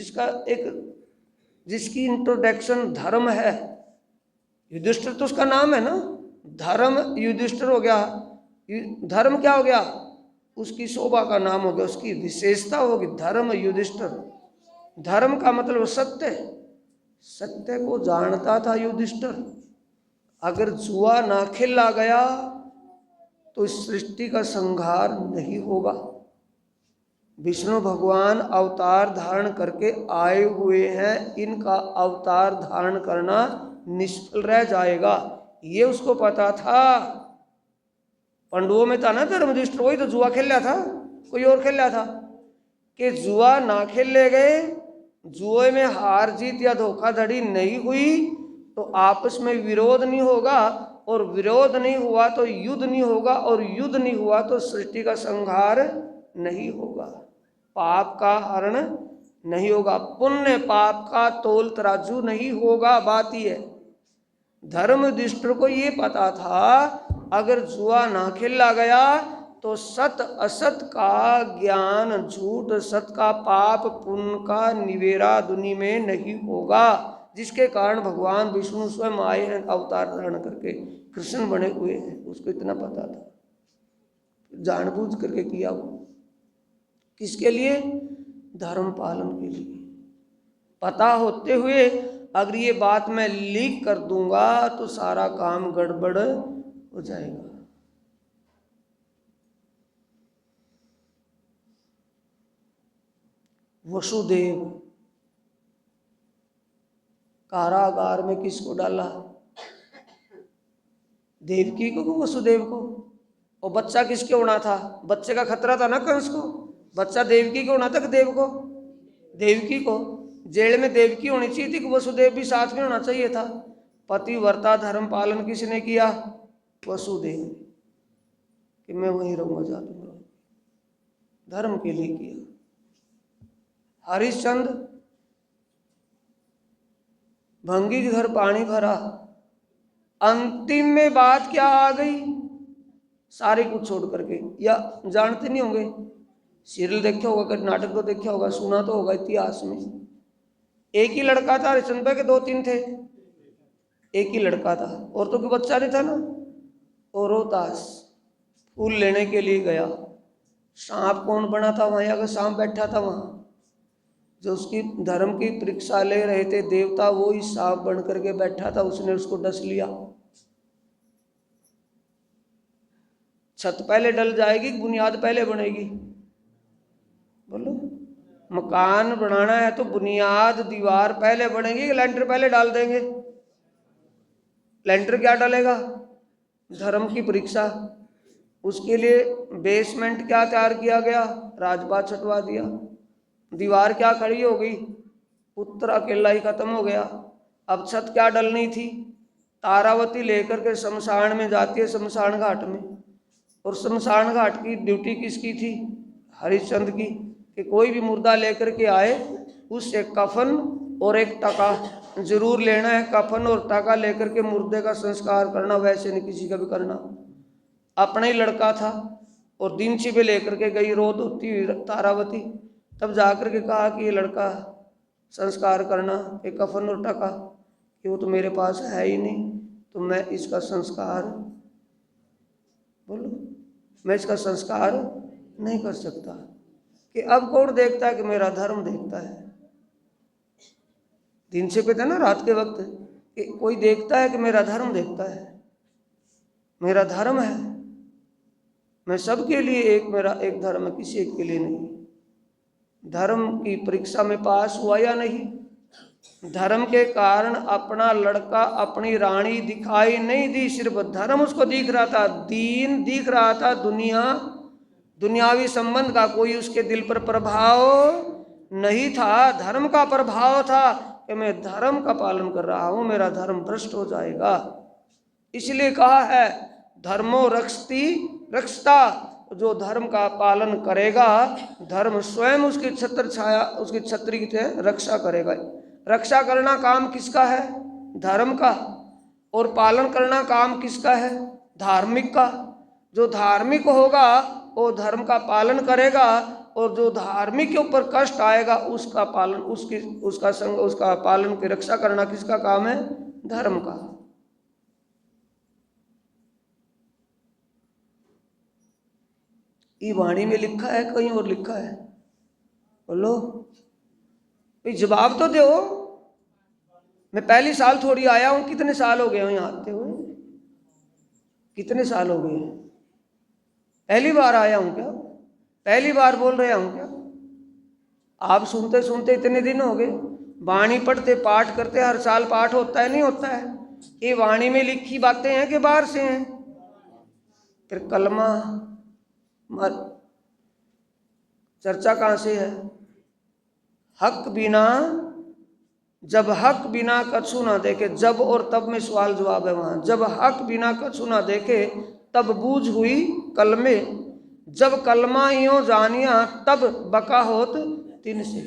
जिसकी इंट्रोडक्शन धर्म है। युधिष्ठिर तो उसका नाम है ना, धर्म युधिष्ठिर हो गया। धर्म क्या हो गया? उसकी शोभा का नाम हो गया, उसकी विशेषता होगी धर्म युधिष्ठिर। धर्म का मतलब सत्य, सत्य को जानता था युधिष्ठिर। अगर जुआ ना खेला गया तो इस सृष्टि का संहार नहीं होगा। विष्णु भगवान अवतार धारण करके आए हुए हैं, इनका अवतार धारण करना निष्फल रह जाएगा, ये उसको पता था। पंडुओं में था ना धर्म युधिष्ठिर, वही तो जुआ खेल रहा था, कोई और खेल रहा था। कि जुआ ना खेले गए, जुए में हार जीत या धोखाधड़ी नहीं हुई तो आपस में विरोध नहीं होगा, और विरोध नहीं हुआ तो युद्ध नहीं होगा, और युद्ध नहीं हुआ तो सृष्टि का संहार नहीं होगा, पाप का हरण नहीं होगा, पुण्य पाप का तोल तराजू नहीं होगा। बात ही है, धर्म युधिष्ठिर को ये पता था अगर जुआ ना खेला गया तो सत असत का ज्ञान, झूठ सत का, पाप पुण्य का निवेरा दुनिया में नहीं होगा, जिसके कारण भगवान विष्णु स्वयं आए हैं अवतार धारण करके, कृष्ण बने हुए हैं। उसको इतना पता था, जानबूझ करके किया वो। किसके लिए? धर्म पालन के लिए। पता होते हुए अगर ये बात मैं लीक कर दूंगा तो सारा काम गड़बड़ हो जाएगा। वसुदेव कारागार में किसको डाला? देवकी को, वसुदेव को। और बच्चा किसके होना था? बच्चे का खतरा था ना कंस को। बच्चा देवकी को होना था कि देव को? देवकी को। जेल में देवकी होनी चाहिए थी कि वसुदेव भी साथ में होना चाहिए था? पतिव्रता धर्म पालन किसने किया? वसुदेव। कि मैं वहीं रहूंगा, जा दूंगा, धर्म के लिए किया। हरिश्चंद्र भंगी के घर पानी भरा, अंतिम में बात क्या आ गई? सारे कुछ छोड़ करके, या जानते नहीं होंगे, सीरियल देखे होगा, कभी नाटक तो देखे होगा, सुना तो होगा इतिहास में। एक ही लड़का था, हरिश्चंद्र के 2-3 थे, एक ही लड़का था, और तो कोई बच्चा नहीं था ना। और रोहतास फूल लेने के लिए गया, सांप कौन बना था वहां? अगर सांप बैठा था वहां, जो उसकी धर्म की परीक्षा ले रहे थे देवता, वो ही सांप बन करके बैठा था, उसने उसको डस लिया। छत पहले डल जाएगी, बुनियाद पहले बनेगी? बोलो। मकान बनाना है तो बुनियाद दीवार पहले बनेगी कि लेंटर पहले डाल देंगे? लेंटर क्या डालेगा? धर्म की परीक्षा। उसके लिए बेसमेंट क्या तैयार किया गया? राजपाट छटवा दिया। दीवार क्या खड़ी हो गई? उत्तर अकेला ही खत्म हो गया। अब छत क्या डलनी थी? तारावती लेकर के शमशान में जाती है, शमशान घाट में, और शमशान घाट की ड्यूटी किसकी थी? हरिश्चंद्र की, कि कोई भी मुर्दा लेकर के आए उससे कफन और एक टका जरूर लेना है। कफन और टका लेकर के मुर्दे का संस्कार करना, वैसे नहीं किसी का भी करना। अपना ही लड़का था और दिन छिपे लेकर के गई रोद होती हुई तारावती, तब जाकर के कहा कि ये लड़का संस्कार करना, कि कफन और टका, कि वो तो मेरे पास है ही नहीं, तो मैं इसका संस्कार, बोलो, मैं इसका संस्कार नहीं कर सकता। कि अब कौन देखता है? कि मेरा धर्म देखता है। दिन से पे था ना रात के वक्त, कि कोई देखता है कि मेरा धर्म देखता है, मेरा धर्म है, मैं सबके लिए एक, मेरा एक धर्म है, किसी एक के लिए नहीं। धर्म की परीक्षा में पास हुआ या नहीं? धर्म के कारण अपना लड़का, अपनी रानी दिखाई नहीं दी, सिर्फ धर्म उसको दिख रहा था, दीन दिख रहा था, दुनियावी संबंध का कोई उसके दिल पर प्रभाव नहीं था। धर्म का प्रभाव था कि मैं धर्म का पालन कर रहा हूं, मेरा धर्म भ्रष्ट हो जाएगा। इसलिए कहा है धर्मो रक्षति रक्षता, जो धर्म का पालन करेगा, धर्म स्वयं उसकी छत्र छाया, उसकी छत्री की रक्षा करेगा। रक्षा करना काम किसका है? धर्म का। और पालन करना काम किसका है? धार्मिक का। जो धार्मिक होगा वो धर्म का पालन करेगा, और जो धार्मिक के ऊपर कष्ट आएगा उसका पालन, उसका पालन की रक्षा करना किसका काम है? धर्म का। ये वाणी में लिखा है, कहीं और लिखा है? बोलो भाई, जवाब तो दो। मैं पहली साल थोड़ी आया हूं, कितने साल हो गए हो यहाँ आते हुए? कितने साल हो गए? पहली बार आया हूं क्या? पहली बार बोल रहा हूं क्या? आप सुनते सुनते इतने दिन हो गए, वाणी पढ़ते, पाठ करते, हर साल पाठ होता है, नहीं होता है? ये वाणी में लिखी बातें हैं कि बाहर से हैं? फिर कलमा चर्चा कहाँ से है? हक बिना, जब हक बिना कछु ना देखे, जब और तब में सवाल जवाब है वहां। जब हक बिना कछु ना देखे तब बूझ हुई कलमे, जब कलमा यो जानिया तब बका होत तिन से।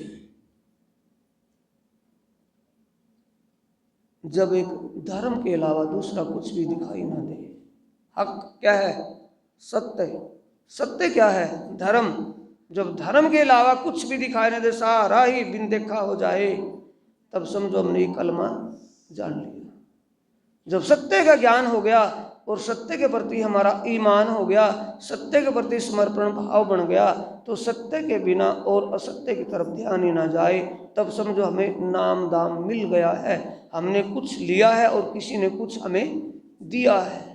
जब एक धर्म के अलावा दूसरा कुछ भी दिखाई ना दे। हक क्या है? सत्य। सत्य क्या है? धर्म। जब धर्म के अलावा कुछ भी दिखाई न दे, सारा ही बिन देखा हो जाए, तब समझो हमने कलमा जान लिया। जब सत्य का ज्ञान हो गया और सत्य के प्रति हमारा ईमान हो गया, सत्य के प्रति समर्पण भाव बन गया, तो सत्य के बिना और असत्य की तरफ ध्यान ही ना जाए, तब समझो हमें नाम दाम मिल गया है, हमने कुछ लिया है और किसी ने कुछ हमें दिया है।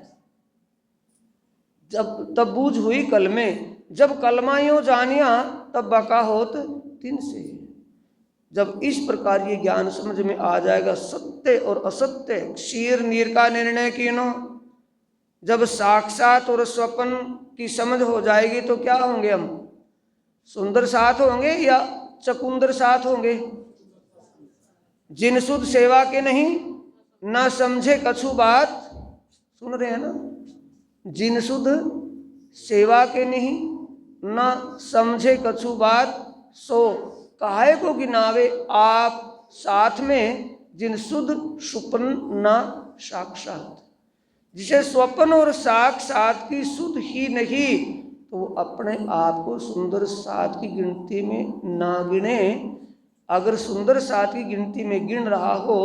जब तब बूझ हुई कलमे, जब कलमा यूं जानिया तब बका होत तिन से। जब इस प्रकार ये ज्ञान समझ में आ जाएगा, सत्य और असत्य, क्षीर नीर का निर्णय कीनो। जब साक्षात और स्वप्न की समझ हो जाएगी तो क्या होंगे हम? सुंदर साथ होंगे या चकुंदर साथ होंगे? जिन सुध सेवा के नहीं, ना समझे कछु बात। सुन रहे हैं ना? जिन सुध सेवा के नहीं, ना समझे कछु बात, सो काहे को गिनावे आप साथ में, जिन सुध स्वप्न ना साक्षात। जिसे स्वप्न और साक्षात की सुध ही नहीं, तो वो अपने आप को सुंदर साथ की गिनती में ना गिने। अगर सुंदर साथ की गिनती में गिन रहा हो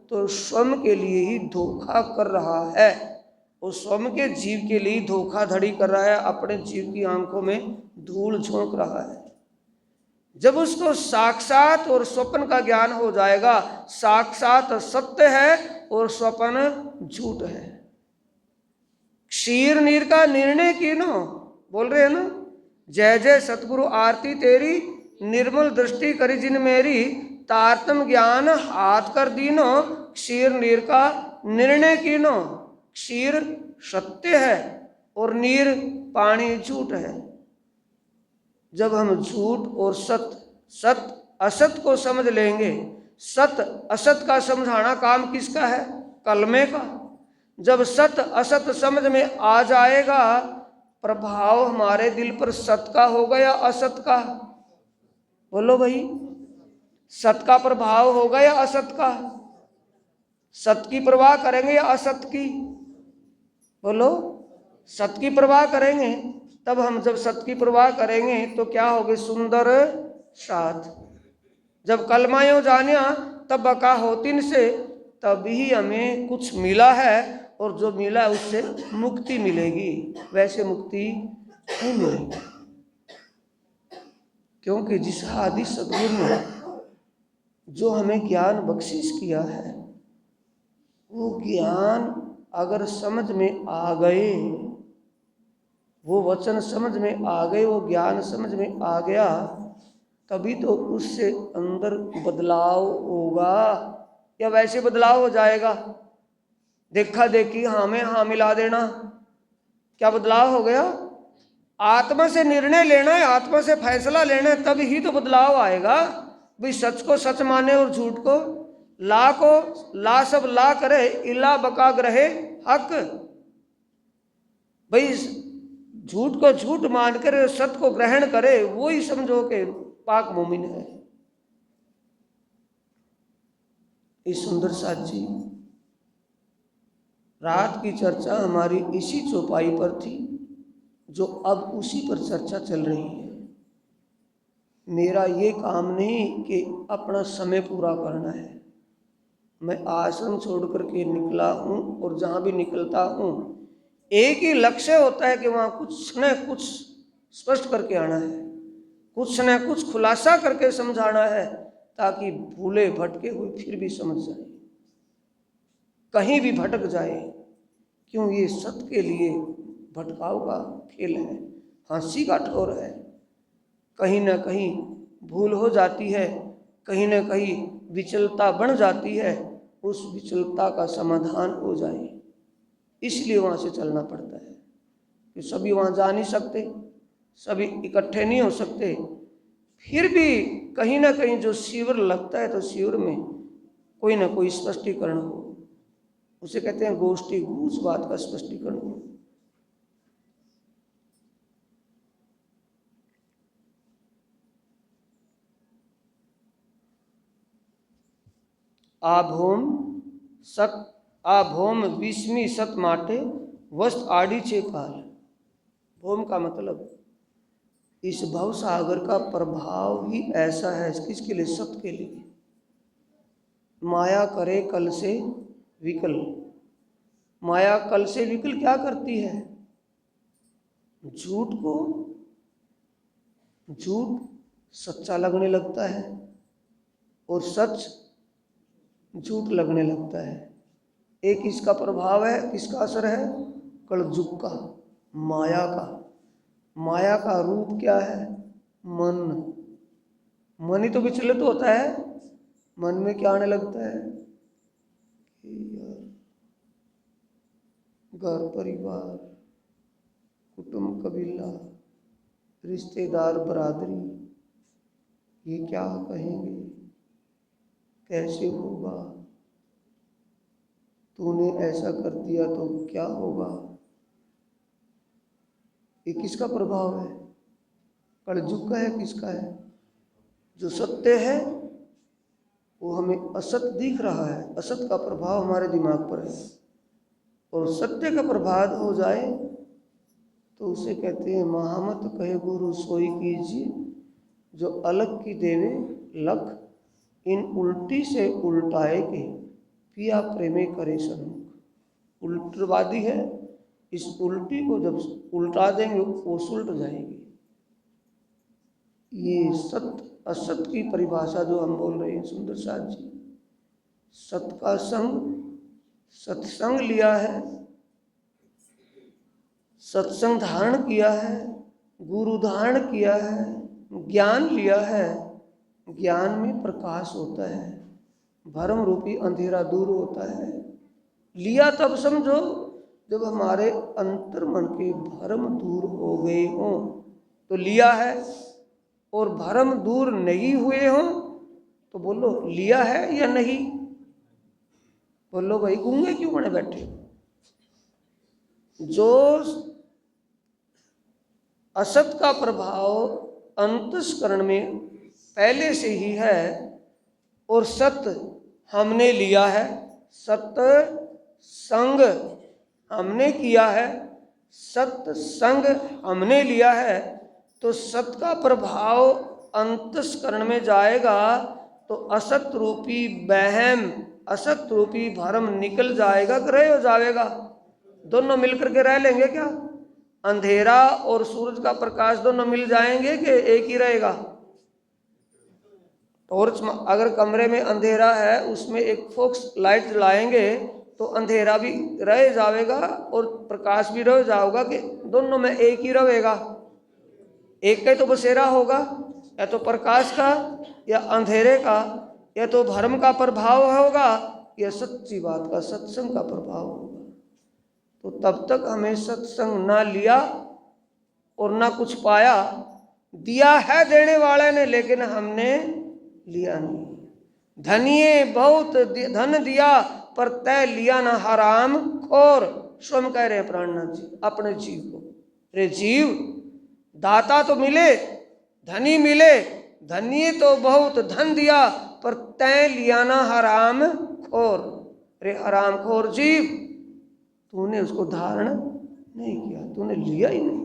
तो स्वयं के लिए ही धोखा कर रहा है, और स्वयं के जीव के लिए धोखाधड़ी कर रहा है, अपने जीव की आंखों में धूल झोंक रहा है। जब उसको साक्षात और स्वप्न का ज्ञान हो जाएगा, साक्षात सत्य है और स्वप्न झूठ है। क्षीर नीर का निर्णय कीनो, बोल रहे हैं ना? जय जय सतगुरु आरती तेरी, निर्मल दृष्टि करी जिन मेरी, तारतम ज्ञान हाथ कर दीनो, क्षीर नीर का निर्णय कीनो। क्षीर सत्य है और नीर पानी झूठ है। जब हम झूठ और सत असत को समझ लेंगे, सत असत का समझाना काम किसका है? कलमे का। जब सत असत समझ में आ जाएगा, प्रभाव हमारे दिल पर सत का होगा या असत का? बोलो भाई। सत का प्रभाव होगा या असत का? सत की परवाह करेंगे या असत की? बोलो। सत की परवाह करेंगे। तब हम जब सत की परवाह करेंगे तो क्या होगे? सुंदर साथ। जब कलमायो जानिया तब बका होतिन से, तभी हमें कुछ मिला है, और जो मिला है उससे मुक्ति मिलेगी, वैसे मुक्ति नहीं मिलेगी। क्योंकि जिस आदि सद्गुरु ने जो हमें ज्ञान बख्शिश किया है, वो ज्ञान अगर समझ में आ गए, वो वचन समझ में आ गए, वो ज्ञान समझ में आ गया, तभी तो उससे अंदर बदलाव होगा। या वैसे बदलाव हो जाएगा? देखा देखी हाँ में हाँ मिला देना, क्या बदलाव हो गया? आत्मा से निर्णय लेना है, आत्मा से फैसला लेना है, तब ही तो बदलाव आएगा। भाई सच को सच माने और झूठ को ला, को ला सब ला करे, इला बका ग्रहे हक। भाई झूठ को झूठ मान कर सत्य को ग्रहण करे, वो ही समझो कि पाक मोमिन है। इस सुंदर साथ जी, रात की चर्चा हमारी इसी चौपाई पर थी, जो अब उसी पर चर्चा चल रही है। मेरा ये काम नहीं कि अपना समय पूरा करना है। मैं आश्रम छोड़ करके निकला हूँ, और जहाँ भी निकलता हूँ एक ही लक्ष्य होता है कि वहाँ कुछ न कुछ स्पष्ट करके आना है, कुछ न कुछ खुलासा करके समझाना है, ताकि भूले भटके हुए फिर भी समझ जाए, कहीं भी भटक जाए। क्यों? ये सत्य के लिए भटकाव का खेल है, हंसी का ठोर है। कहीं ना कहीं भूल हो जाती है, कहीं ना कहीं विचलता बढ़ जाती है, उस विचलता का समाधान हो जाए, इसलिए वहाँ से चलना पड़ता है। कि सभी वहाँ जा नहीं सकते, सभी इकट्ठे नहीं हो सकते, फिर भी कहीं ना कहीं जो शिविर लगता है, तो शिविर में कोई ना कोई स्पष्टीकरण हो, उसे कहते हैं गोष्ठी, गूढ़ बात का स्पष्टीकरण हो। आभोम सत आभोम विस्मी सत माटे वस्त आड़ी छे काल। भोम का मतलब इस भव सागर का प्रभाव ही ऐसा है, किसके लिए? सत्य के लिए। माया करे कल से विकल। माया कल से विकल क्या करती है? झूठ को झूठ सच्चा लगने लगता है, और सच झूठ लगने लगता है। एक इसका प्रभाव है, किसका असर है? कलयुग का, माया का। माया का रूप क्या है? मन। मन ही तो विचलित होता है। मन में क्या आने लगता है? घर परिवार, कुटुंब, कबीला, रिश्तेदार, बरादरी, ये क्या कहेंगे, कैसे होगा, तूने ऐसा कर दिया तो क्या होगा। ये किसका प्रभाव है? कलयुग का है, किसका है? जो सत्य है वो हमें असत दिख रहा है, असत का प्रभाव हमारे दिमाग पर है, और सत्य का प्रभाव हो जाए तो उसे कहते हैं महामत कहे गुरु सोई कीजिए, जो अलग की देवे लख, इन उल्टी से उल्टाए के पिया प्रेमे करे सन्मुख। उल्टवादी है, इस उल्टी को जब उल्टा देंगे वो सुलट जाएगी। ये सत्य असत की परिभाषा जो हम बोल रहे हैं सुंदर साथ जी, सत का संग, सत्संग लिया है, सत्संग धारण किया है, गुरु धारण किया है, ज्ञान लिया है। ज्ञान में प्रकाश होता है, भरम रूपी अंधेरा दूर होता है। लिया तब समझो जब हमारे अंतर मन के भरम दूर हो गए हों, तो लिया है। और भरम दूर नहीं हुए हों तो बोलो लिया है या नहीं? बोलो भाई, गूंगे क्यों बने बैठे हो? जो असत का प्रभाव अंतस्करण में पहले से ही है, और सत हमने लिया है, सत्संग हमने किया है, सत्संग हमने लिया है, तो सत का प्रभाव अंतस्करण में जाएगा तो असत रूपी वहम, असत रूपी भ्रम निकल जाएगा, ग्रह हो जाएगा। दोनों मिलकर के रह लेंगे क्या? अंधेरा और सूरज का प्रकाश दोनों मिल जाएंगे कि एक ही रहेगा? टॉर्च अगर कमरे में अंधेरा है उसमें एक फोक्स लाइट जलाएंगे तो अंधेरा भी रह जाएगा और प्रकाश भी रह जाएगा, कि दोनों में एक ही रहेगा? एक का तो बसेरा होगा, या तो प्रकाश का या अंधेरे का, या तो भ्रम का प्रभाव होगा या सच्ची बात का सत्संग का प्रभाव होगा। तो तब तक हमें सत्संग ना लिया और ना कुछ पाया। दिया है देने वाले ने, लेकिन हमने लिया नहीं। धनिये बहुत धन दिया पर तय लिया ना हराम खोर। स्वयं कह रहे हैं प्राणनाथ जी अपने जीव को, रे जीव दाता तो मिले, धनी मिले, धनिये तो बहुत धन दिया पर तय लिया ना हराम खोर। रे हराम खोर जीव, तूने उसको धारण नहीं किया, तूने लिया ही नहीं।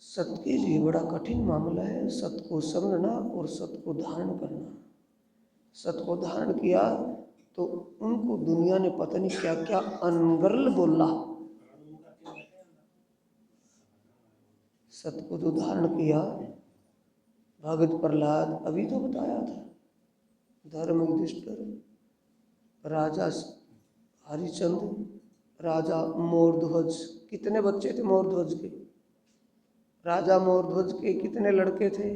सत के लिए बड़ा कठिन मामला है, सत को समझना और सत को धारण करना। सत को धारण किया तो उनको दुनिया ने पता नहीं क्या क्या अनगर्ल बोला। सत को जो धारण किया, भगत प्रहलाद अभी तो बताया था, धर्म युधिष्ठिर, राजा हरिचंद्र, राजा मोरध्वज, कितने बच्चे थे मोरध्वज के? राजा मोरध्वज के कितने लड़के थे?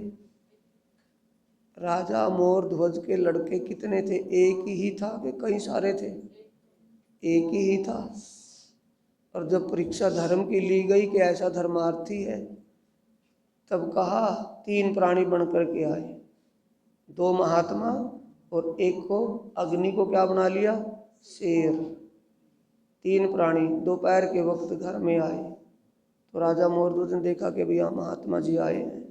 राजा मोरध्वज के लड़के कितने थे? एक ही था कि कई सारे थे? एक ही था। और जब परीक्षा धर्म की ली गई कि ऐसा धर्मार्थी है, तब कहा 3 प्राणी बनकर के आए, 2 महात्मा और एक को अग्नि को क्या बना लिया? शेर। 3 प्राणी दोपहर के वक्त घर में आए तो राजा मोरध्वज ने देखा कि भैया महात्मा जी आए हैं,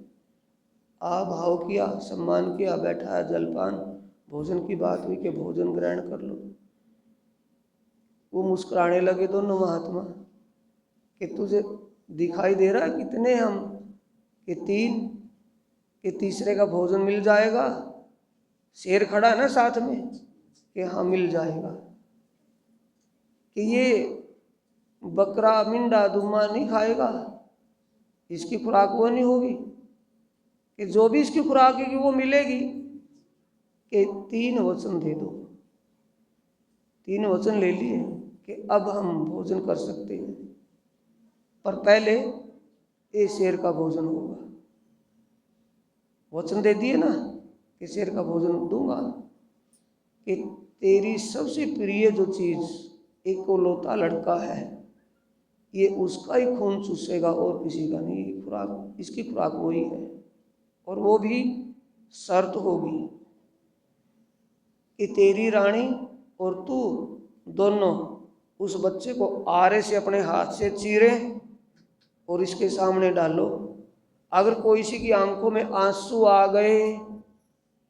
आ भाव किया, सम्मान किया, बैठा है, जलपान भोजन की बात हुई कि भोजन ग्रहण कर लो। वो मुस्कुराने लगे दोनों महात्मा कि तुझे दिखाई दे रहा है कितने हम? कि 3, कि तीसरे का भोजन मिल जाएगा? शेर खड़ा है ना साथ में कि हाँ मिल जाएगा। कि ये बकरा मिंडा दुम्मा नहीं खाएगा, इसकी खुराक वो नहीं होगी, कि जो भी इसकी खुराक है वो मिलेगी। कि 3 वचन दे दो। 3 वचन ले लिए कि अब हम भोजन कर सकते हैं, पर पहले ये शेर का भोजन होगा। वचन दे दिए ना कि शेर का भोजन दूंगा, कि तेरी सबसे प्रिय जो चीज़ इकलौता लड़का है, ये उसका ही खून चूसेगा और किसी का नहीं। खुराक, इसकी खुराक वही है, और वो भी शर्त होगी कि तेरी रानी और तू दोनों उस बच्चे को आरे से अपने हाथ से चीरें और इसके सामने डालो। अगर कोई सी की आंखों में आंसू आ गए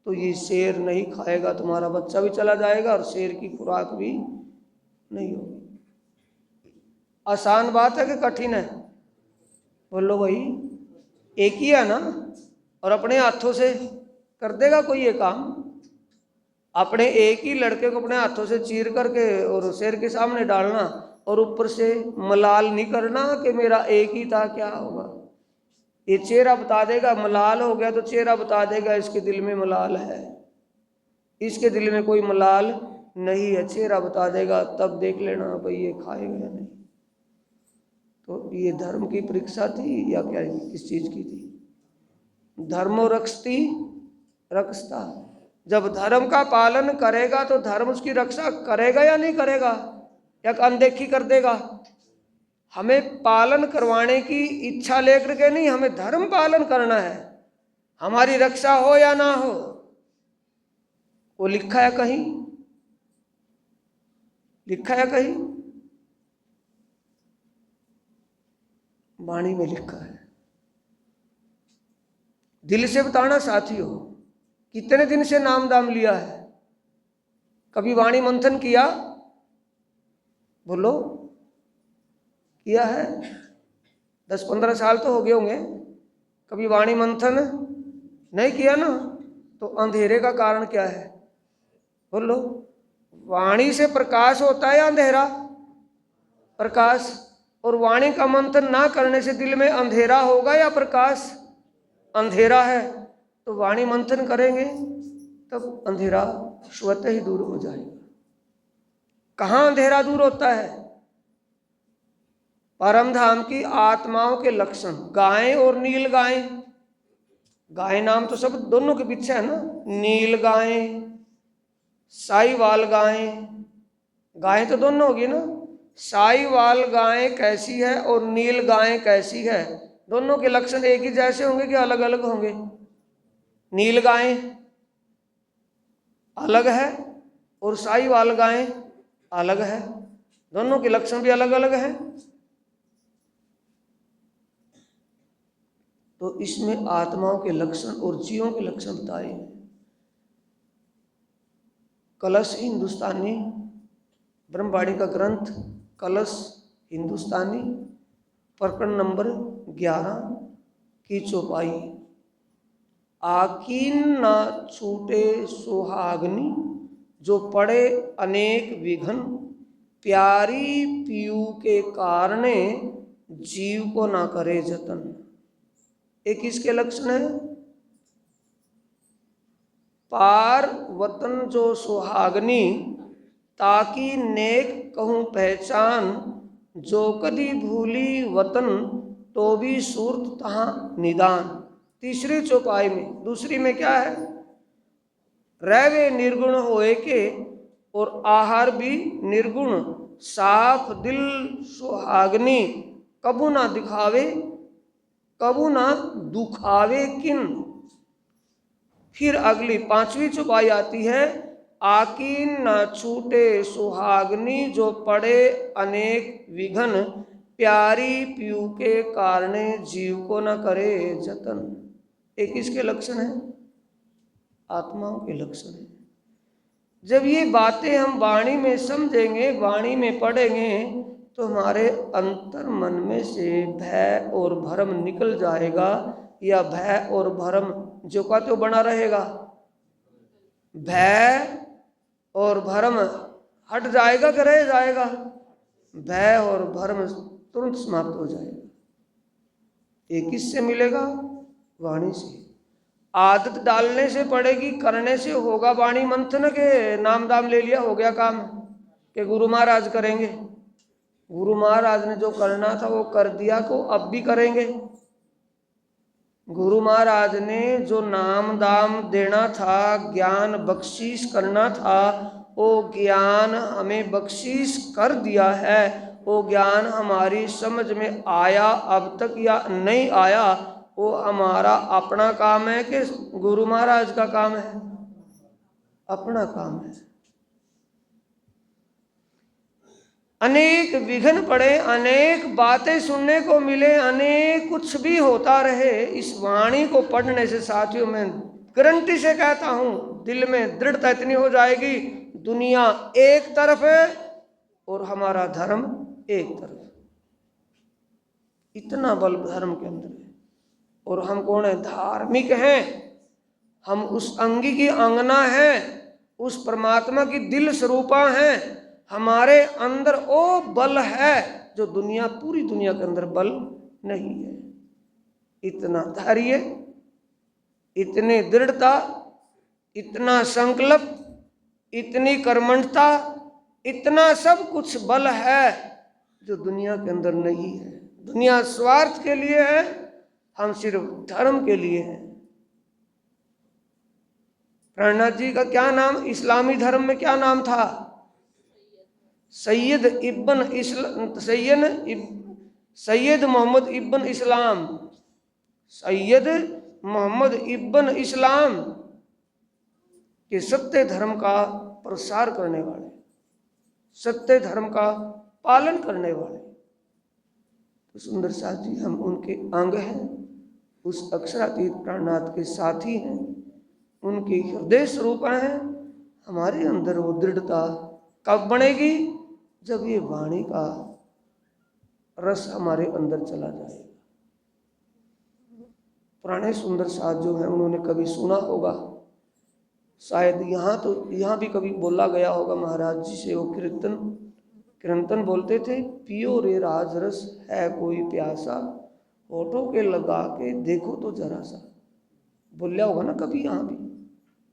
तो ये शेर नहीं खाएगा, तुम्हारा बच्चा भी चला जाएगा और शेर की खुराक भी नहीं होगी। आसान बात है कि कठिन है? बोलो भाई, एक ही है ना? और अपने हाथों से कर देगा कोई ये काम? अपने एक ही लड़के को अपने हाथों से चीर करके और शेर के सामने डालना और ऊपर से मलाल नहीं करना कि मेरा एक ही था, क्या होगा? ये चेहरा बता देगा। मलाल हो गया तो चेहरा बता देगा इसके दिल में मलाल है, इसके दिल में कोई मलाल नहीं है, चेहरा बता देगा। तब देख लेना भाई ये खाएगा या नहीं। तो ये धर्म की परीक्षा थी या क्या, किस चीज की थी? धर्मो रक्षती रक्षता। जब धर्म का पालन करेगा तो धर्म उसकी रक्षा करेगा या नहीं करेगा, या अनदेखी कर देगा? हमें पालन करवाने की इच्छा लेकर के नहीं, हमें धर्म पालन करना है, हमारी रक्षा हो या ना हो। वो लिखा है कहीं लिखा है कहीं? वाणी में लिखा है। दिल से बताना साथियों, कितने दिन से नाम दाम लिया है? कभी वाणी मंथन किया? बोलो, किया है? 10-15 साल तो हो गए होंगे। कभी वाणी मंथन नहीं किया ना? तो अंधेरे का कारण क्या है? बोलो, वाणी से प्रकाश होता है या अंधेरा? प्रकाश। और वाणी का मंथन ना करने से दिल में अंधेरा होगा या प्रकाश? अंधेरा है। तो वाणी मंथन करेंगे तब अंधेरा स्वतः ही दूर हो जाएगा। कहाँ अंधेरा दूर होता है? परम धाम की आत्माओं के लक्षण, गाय और नील गाय। गाय नाम तो सब दोनों के पीछे है ना। नील गाय, साईवाल गाय। गाय तो दोनों होगी ना। साईवाल गाय कैसी है और नील गाय कैसी है? दोनों के लक्षण एक ही जैसे होंगे कि अलग अलग होंगे? नील गाय अलग है और साईवाल गाय अलग है। दोनों के लक्षण भी अलग अलग हैं। तो इसमें आत्माओं के लक्षण और जीवों के लक्षण बताए हैं। कलश हिंदुस्तानी ब्रह्मवाणी का ग्रंथ कलश हिंदुस्तानी प्रकरण नंबर 11 की चौपाई। आकीन न छूटे सुहागनी, जो पड़े अनेक विघन, प्यारी पीयू के कारणे, जीव को ना करे जतन। एक इसके लक्षण है। पार वतन जो सुहागनी, ताकि नेक कहूँ पहचान, जो कदी भूली वतन, तो भी सूरत तहाँ निदान। तीसरी चौपाई में, दूसरी में क्या है? रहवे निर्गुण होए के, और आहार भी निर्गुण, साफ दिल सुहागनी, कबू ना दिखावे, कबू ना दुखावे किन। फिर अगली 5वीं चौपाई आती है। आकीन न छूटे सुहागनी, जो पड़े अनेक विघन, प्यारी पीयू के कारणे, जीव को न करे जतन। एक इसके लक्षण है, आत्माओं के लक्षण है। जब ये बातें हम वाणी में समझेंगे, वाणी में पढ़ेंगे, तो हमारे अंतर मन में से भय और भरम निकल जाएगा, या भय और भरम जो का तो बना रहेगा। भय और भरम हट जाएगा कि रह जाएगा? भय और भरम तुरंत समाप्त हो जाएगा। ये किससे मिलेगा? वाणी से। आदत डालने से पड़ेगी, करने से होगा वाणी मंथन के नाम दाम ले लिया हो गया काम, कि गुरु महाराज करेंगे। गुरु महाराज ने जो करना था वो कर दिया, को अब भी करेंगे। गुरु महाराज ने जो नाम दाम देना था, ज्ञान बख्शीश करना था, वो ज्ञान हमें बख्शीश कर दिया है। वो ज्ञान हमारी समझ में आया अब तक या नहीं आया, वो हमारा अपना काम है कि गुरु महाराज का काम है? अपना काम है। अनेक विघ्न पड़े, अनेक बातें सुनने को मिले, अनेक कुछ भी होता रहे, इस वाणी को पढ़ने से साथियों, मैं गारंटी से कहता हूं, दिल में दृढ़ता इतनी हो जाएगी, दुनिया एक तरफ है और हमारा धर्म एक तरफ। इतना बल धर्म के अंदर है। और हम कौन है? धार्मिक हैं। हम उस अंगी की अंगना है, उस परमात्मा की दिल स्वरूपा हैं। हमारे अंदर वो बल है जो दुनिया, पूरी दुनिया के अंदर बल नहीं है। इतना धैर्य, इतनी दृढ़ता, इतना संकल्प, इतनी कर्मठता, इतना सब कुछ बल है जो दुनिया के अंदर नहीं है। दुनिया स्वार्थ के लिए है, हम सिर्फ धर्म के लिए हैं। प्रणनाथ जी का क्या नाम इस्लामी धर्म में क्या नाम था? सैयद मोहम्मद इब्न इस्लाम। सैयद मोहम्मद इब्न इस्लाम के सत्य धर्म का प्रसार करने वाले। सत्य धर्म का पालन करने वाले। तो सुंदर साथ जी हम उनके अंग हैं, उस अक्षरातीत प्राणनाथ के साथी हैं, उनके हृदय स्वरूप हैं। हमारे अंदर वो दृढ़ता कब बनेगी? जब ये वाणी का रस हमारे अंदर चला जाएगा। पुराने सुंदर साथ जो हैं उन्होंने कभी सुना होगा, शायद यहाँ भी कभी बोला गया होगा महाराज जी से। वो कीर्तन बोलते थे, पियो रे राजरस है कोई प्यासा, होठों के लगा के देखो तो जरा सा। बोलिया होगा ना कभी, यहाँ भी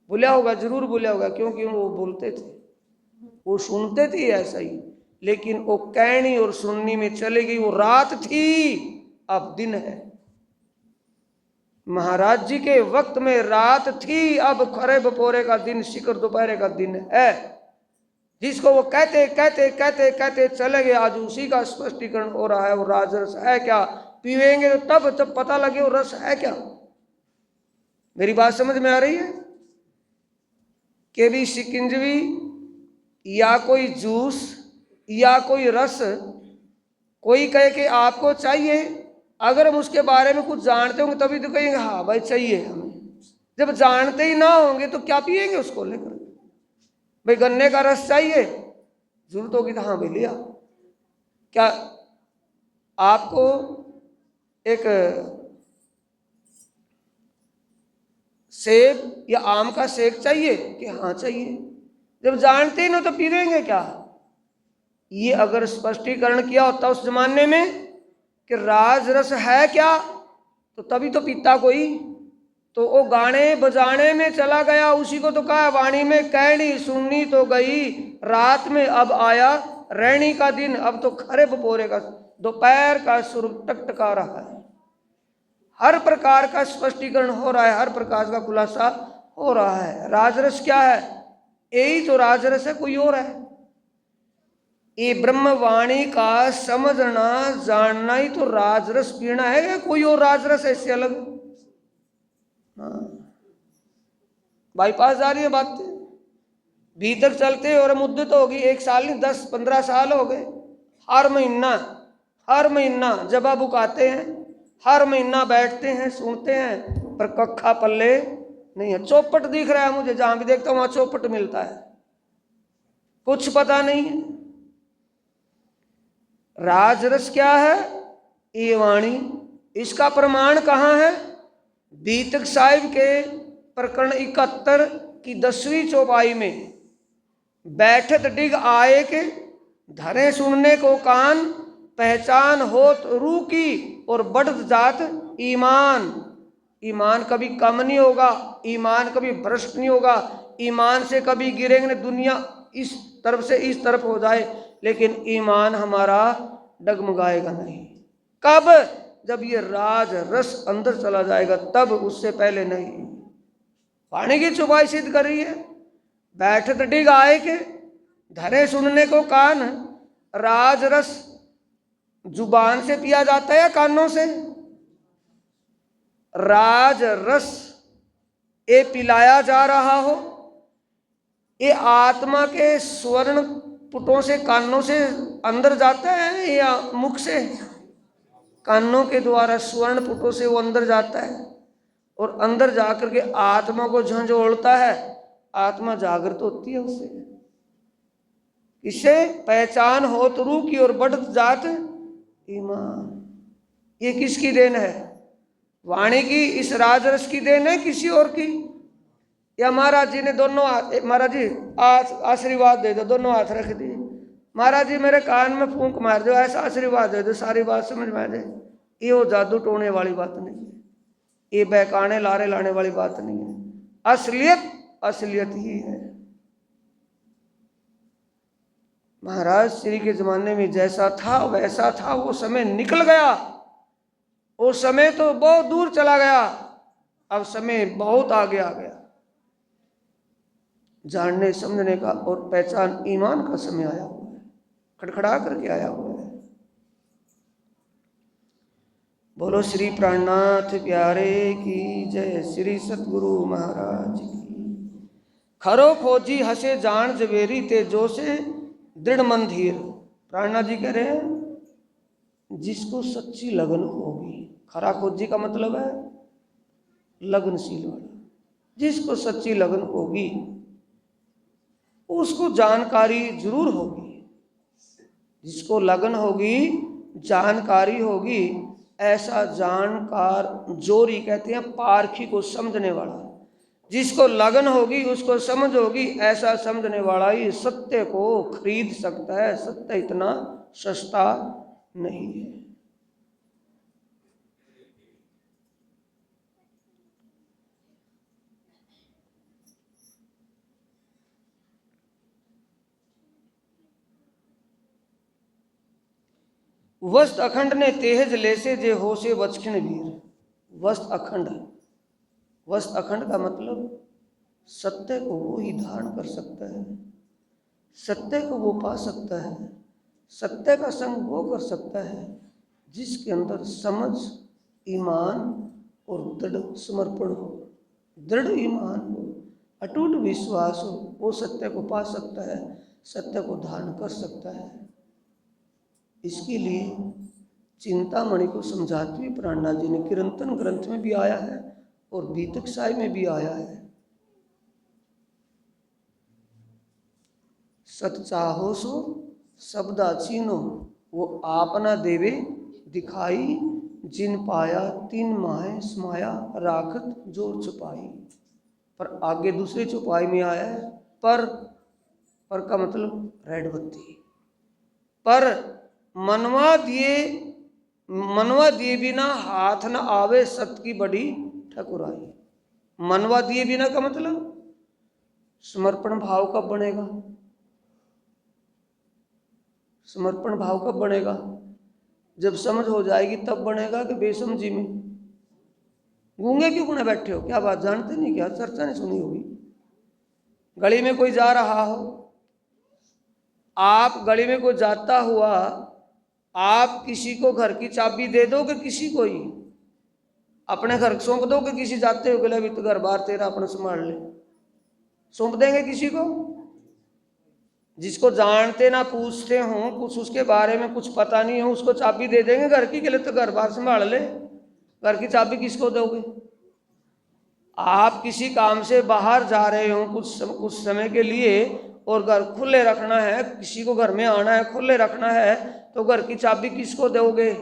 बोलिया होगा, जरूर बोलिया होगा, क्योंकि वो बोलते थे, वो सुनते थे ऐसा ही। लेकिन वो कहनी और सुननी में चले गई। वो रात थी, अब दिन है। महाराज जी के वक्त में रात थी, अब खरे बपोरे का दिन, शिखर दोपहरे का दिन है। जिसको वो कहते कहते कहते कहते चले गए, आज उसी का स्पष्टीकरण हो रहा है। वो राजरस है क्या? पीवेंगे तो तब पता लगे वो रस है क्या। मेरी बात समझ में आ रही है? कि भी शिकंजवी या कोई जूस या कोई रस कोई कहे कि आपको चाहिए, अगर हम उसके बारे में कुछ जानते होंगे तभी तो कहेंगे हाँ भाई चाहिए हमें। जब जानते ही ना होंगे तो क्या पिएंगे उसको लेकर? भाई गन्ने का रस चाहिए, जरूरत होगी तो हाँ भाई लिया। क्या आपको एक सेब या आम का शेक चाहिए कि हाँ चाहिए? जब जानते ही ना तो पी लेंगे क्या? ये अगर स्पष्टीकरण किया होता उस जमाने में कि राज रस है क्या, तो तभी तो पीता कोई। तो वो गाने बजाने में चला गया, उसी को तो कहा वाणी में कहनी सुननी तो गई, रात में अब आया रहनी का दिन। अब तो खरे बपोरे का दोपहर का सुर टकटका रहा है। हर प्रकार का स्पष्टीकरण हो रहा है, हर प्रकार का खुलासा हो रहा है। राजरस क्या है? यही तो राजरस है, कोई और है? ये ब्रह्मवाणी का समझना जानना ही तो राजरस पीना है, या कोई और राजरस है इससे अलग? हाँ, बाईपास जा रही है बात। भीतर चलते और मुद्दत होगी 1 साल नहीं 10-15 साल हो गए। हर महीना जबा बुकाते हैं, हर महीना बैठते हैं सुनते हैं, पर कक्खा पल्ले नहीं है। चौपट दिख रहा है मुझे, जहां भी देखता हूं वहां चौपट मिलता है, कुछ पता नहीं है। राजरस क्या है? ये वाणी। इसका प्रमाण कहाँ है? बीतक साहिब के प्रकरण 71 की 10वीं चौपाई में, बैठत डिग आए के धरे सुनने को कान, पहचान होत रू की और बढ़त जात ईमान। ईमान कभी कम नहीं होगा, ईमान कभी भ्रष्ट नहीं होगा, ईमान से कभी गिरेंगे। दुनिया इस तरफ से इस तरफ हो जाए, लेकिन ईमान हमारा डगमगाएगा नहीं। कब? जब ये राज रस अंदर चला जाएगा, तब, उससे पहले नहीं। वाणी की चौपाई सिद्ध कर रही है, बैठत डिग आए के धरे सुनने को कान। राज रस जुबान से पिया जाता है या कानों से? राज रस ये पिलाया जा रहा हो, ये आत्मा के स्वर्ण पुटों से, कानों से अंदर जाता है या मुख से? कानों के द्वारा स्वर्ण पुटों से वो अंदर जाता है, और अंदर जाकर के आत्मा को झंझोड़ता है। आत्मा जागृत होती है उससे। इसे पहचान हो तो रू की और बढ़त जात ईमान। ये किसकी देन है? वाणी की, इस राजरस की देन है, किसी और की? या महाराज जी ने दोनों हाथ, महाराज जी आशीर्वाद दे दो, दोनों हाथ रख दिए, महाराज जी मेरे कान में फूंक मार दो, ऐसा आशीर्वाद दे दो, सारी बात समझ में आ जाए। ये वो जादू टोने वाली बात नहीं है, ये बहकाने लारे लाने वाली बात नहीं है। असलियत असलियत ही है। महाराज श्री के जमाने में जैसा था वैसा था, वो समय निकल गया। वो समय तो बहुत दूर चला गया, अब समय बहुत आगे आ गया। जानने समझने का और पहचान ईमान का समय आया हुआ है, खड़खड़ा करके आया हुआ है। बोलो श्री प्राणनाथ प्यारे की जय, श्री सतगुरु महाराज की। खरो खोजी हसे जान जवेरी ते जो से, दृढ़ मन धीर। प्राणनाथ जी कह रहे हैं जिसको सच्ची लगन होगी। खरा खोजी का मतलब है लगनशील वाला। जिसको सच्ची लगन होगी उसको जानकारी जरूर होगी। जिसको लगन होगी, जानकारी होगी, ऐसा जानकार जोरी कहते हैं पारखी को समझने वाला। जिसको लगन होगी, उसको समझ होगी, ऐसा समझने वाला ही सत्य को खरीद सकता है। सत्य इतना सस्ता नहीं है। वस्त अखंड ने तेहज लेसे जे हो से वचखिण वीर। वस्त अखंड। वस्त अखंड का मतलब सत्य को वो ही धारण कर सकता है, सत्य को वो पा सकता है, सत्य का संग वो कर सकता है जिसके अंदर समझ, ईमान और दृढ़ समर्पण हो, दृढ़ ईमान हो, अटूट विश्वास हो। वो सत्य को पा सकता है, सत्य को धारण कर सकता है। इसके लिए चिंतामणि को समझाते हुए प्राणनाथ जी ने कीर्तन ग्रंथ में भी आया है और बीतक साई में भी आया है। सत चाहो सो शब्दा चीनो, वो आपना देवे दिखाई, जिन पाया तीन माहे समाया राखत जोर छुपाई। पर आगे दूसरे चौपाई में आया है पर का मतलब रेड बत्ती। पर मनवा दिए बिना हाथ न आवे सत की बड़ी ठकुराई। मनवा दिए बिना का मतलब समर्पण भाव कब बनेगा? समर्पण भाव कब बनेगा? जब समझ हो जाएगी तब बनेगा कि बेसमझी में? गूंगे क्यों बने बैठे हो? क्या बात जानते नहीं? क्या चर्चा नहीं सुनी होगी? गली में कोई जा रहा हो, आप गली में कोई जाता हुआ आप किसी को घर की चाबी दे दोगे? किसी को ही अपने घर सौंप दोगे? किसी जाते हो गले भी तो घर बार तेरा अपना संभाल ले, सौंप देंगे किसी को? जिसको जानते ना पूछते हों, कुछ उसके बारे में कुछ पता नहीं हो, उसको चाबी दे देंगे घर की, के लिए तो घर बार संभाल ले। घर की चाबी किसको दोगे? आप किसी काम से बाहर जा रहे हो कुछ समय के लिए और घर खुले रखना है, किसी को घर में आना है, खुले रखना है, तो घर की चाबी किसको दोगे?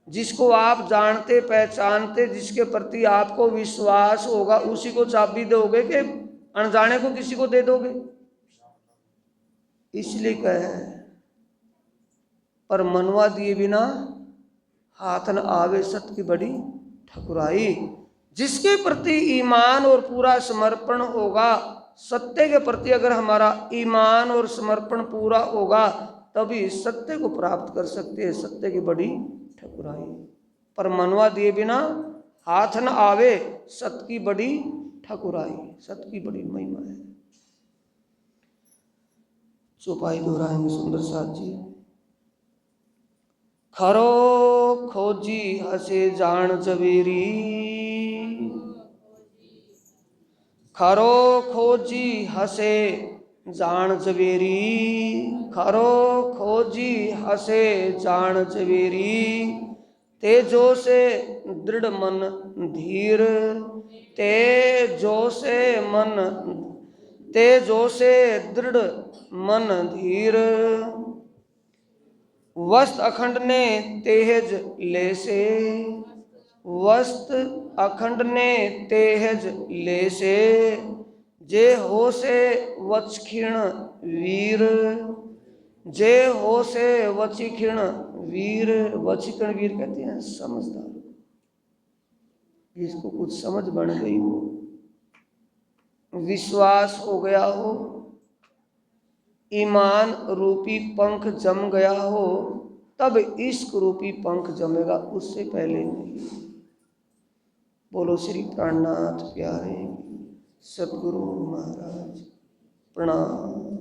जिसको आप जानते पहचानते, जिसके प्रति आपको विश्वास होगा, उसी को चाबी दोगे कि अनजाने को किसी को दे दोगे? इसलिए कहे पर मनवा दिए बिना हाथ न आवे सत की बड़ी ठकुराई। जिसके प्रति ईमान और पूरा समर्पण होगा, सत्य के प्रति अगर हमारा ईमान और समर्पण पूरा होगा तभी सत्य को प्राप्त कर सकते हैं। सत्य की बड़ी ठकुराई। पर मनवा दिए बिना हाथ न आवे सत की बड़ी ठकुराई। सत की बड़ी महिमा है। चौपाई दोहराएंगे सुंदर साथ जी। खरो खोजी हसे जान जवेरी, खरो खोजी हसे जान जवेरी, खरो खोजी हसे जान जवेरी, तेजो से दृढ़ मन धीर, तेजो से दृढ़ मन धीर, वस्त अखंड ने तेहज लेसे, वस्त अखंड ने तेहज लेसे, जे हो से वचखिण वीर, जे हो से वचिखिण वीर। वचिखिण वीर कहते हैं समझदार, जिसको कुछ समझ बन गई हो, विश्वास हो गया हो, ईमान रूपी पंख जम गया हो, तब इश्क रूपी पंख जमेगा, उससे पहले नहीं। बोलो श्री प्राणनाथ प्यारे सतगुरु महाराज प्रणाम।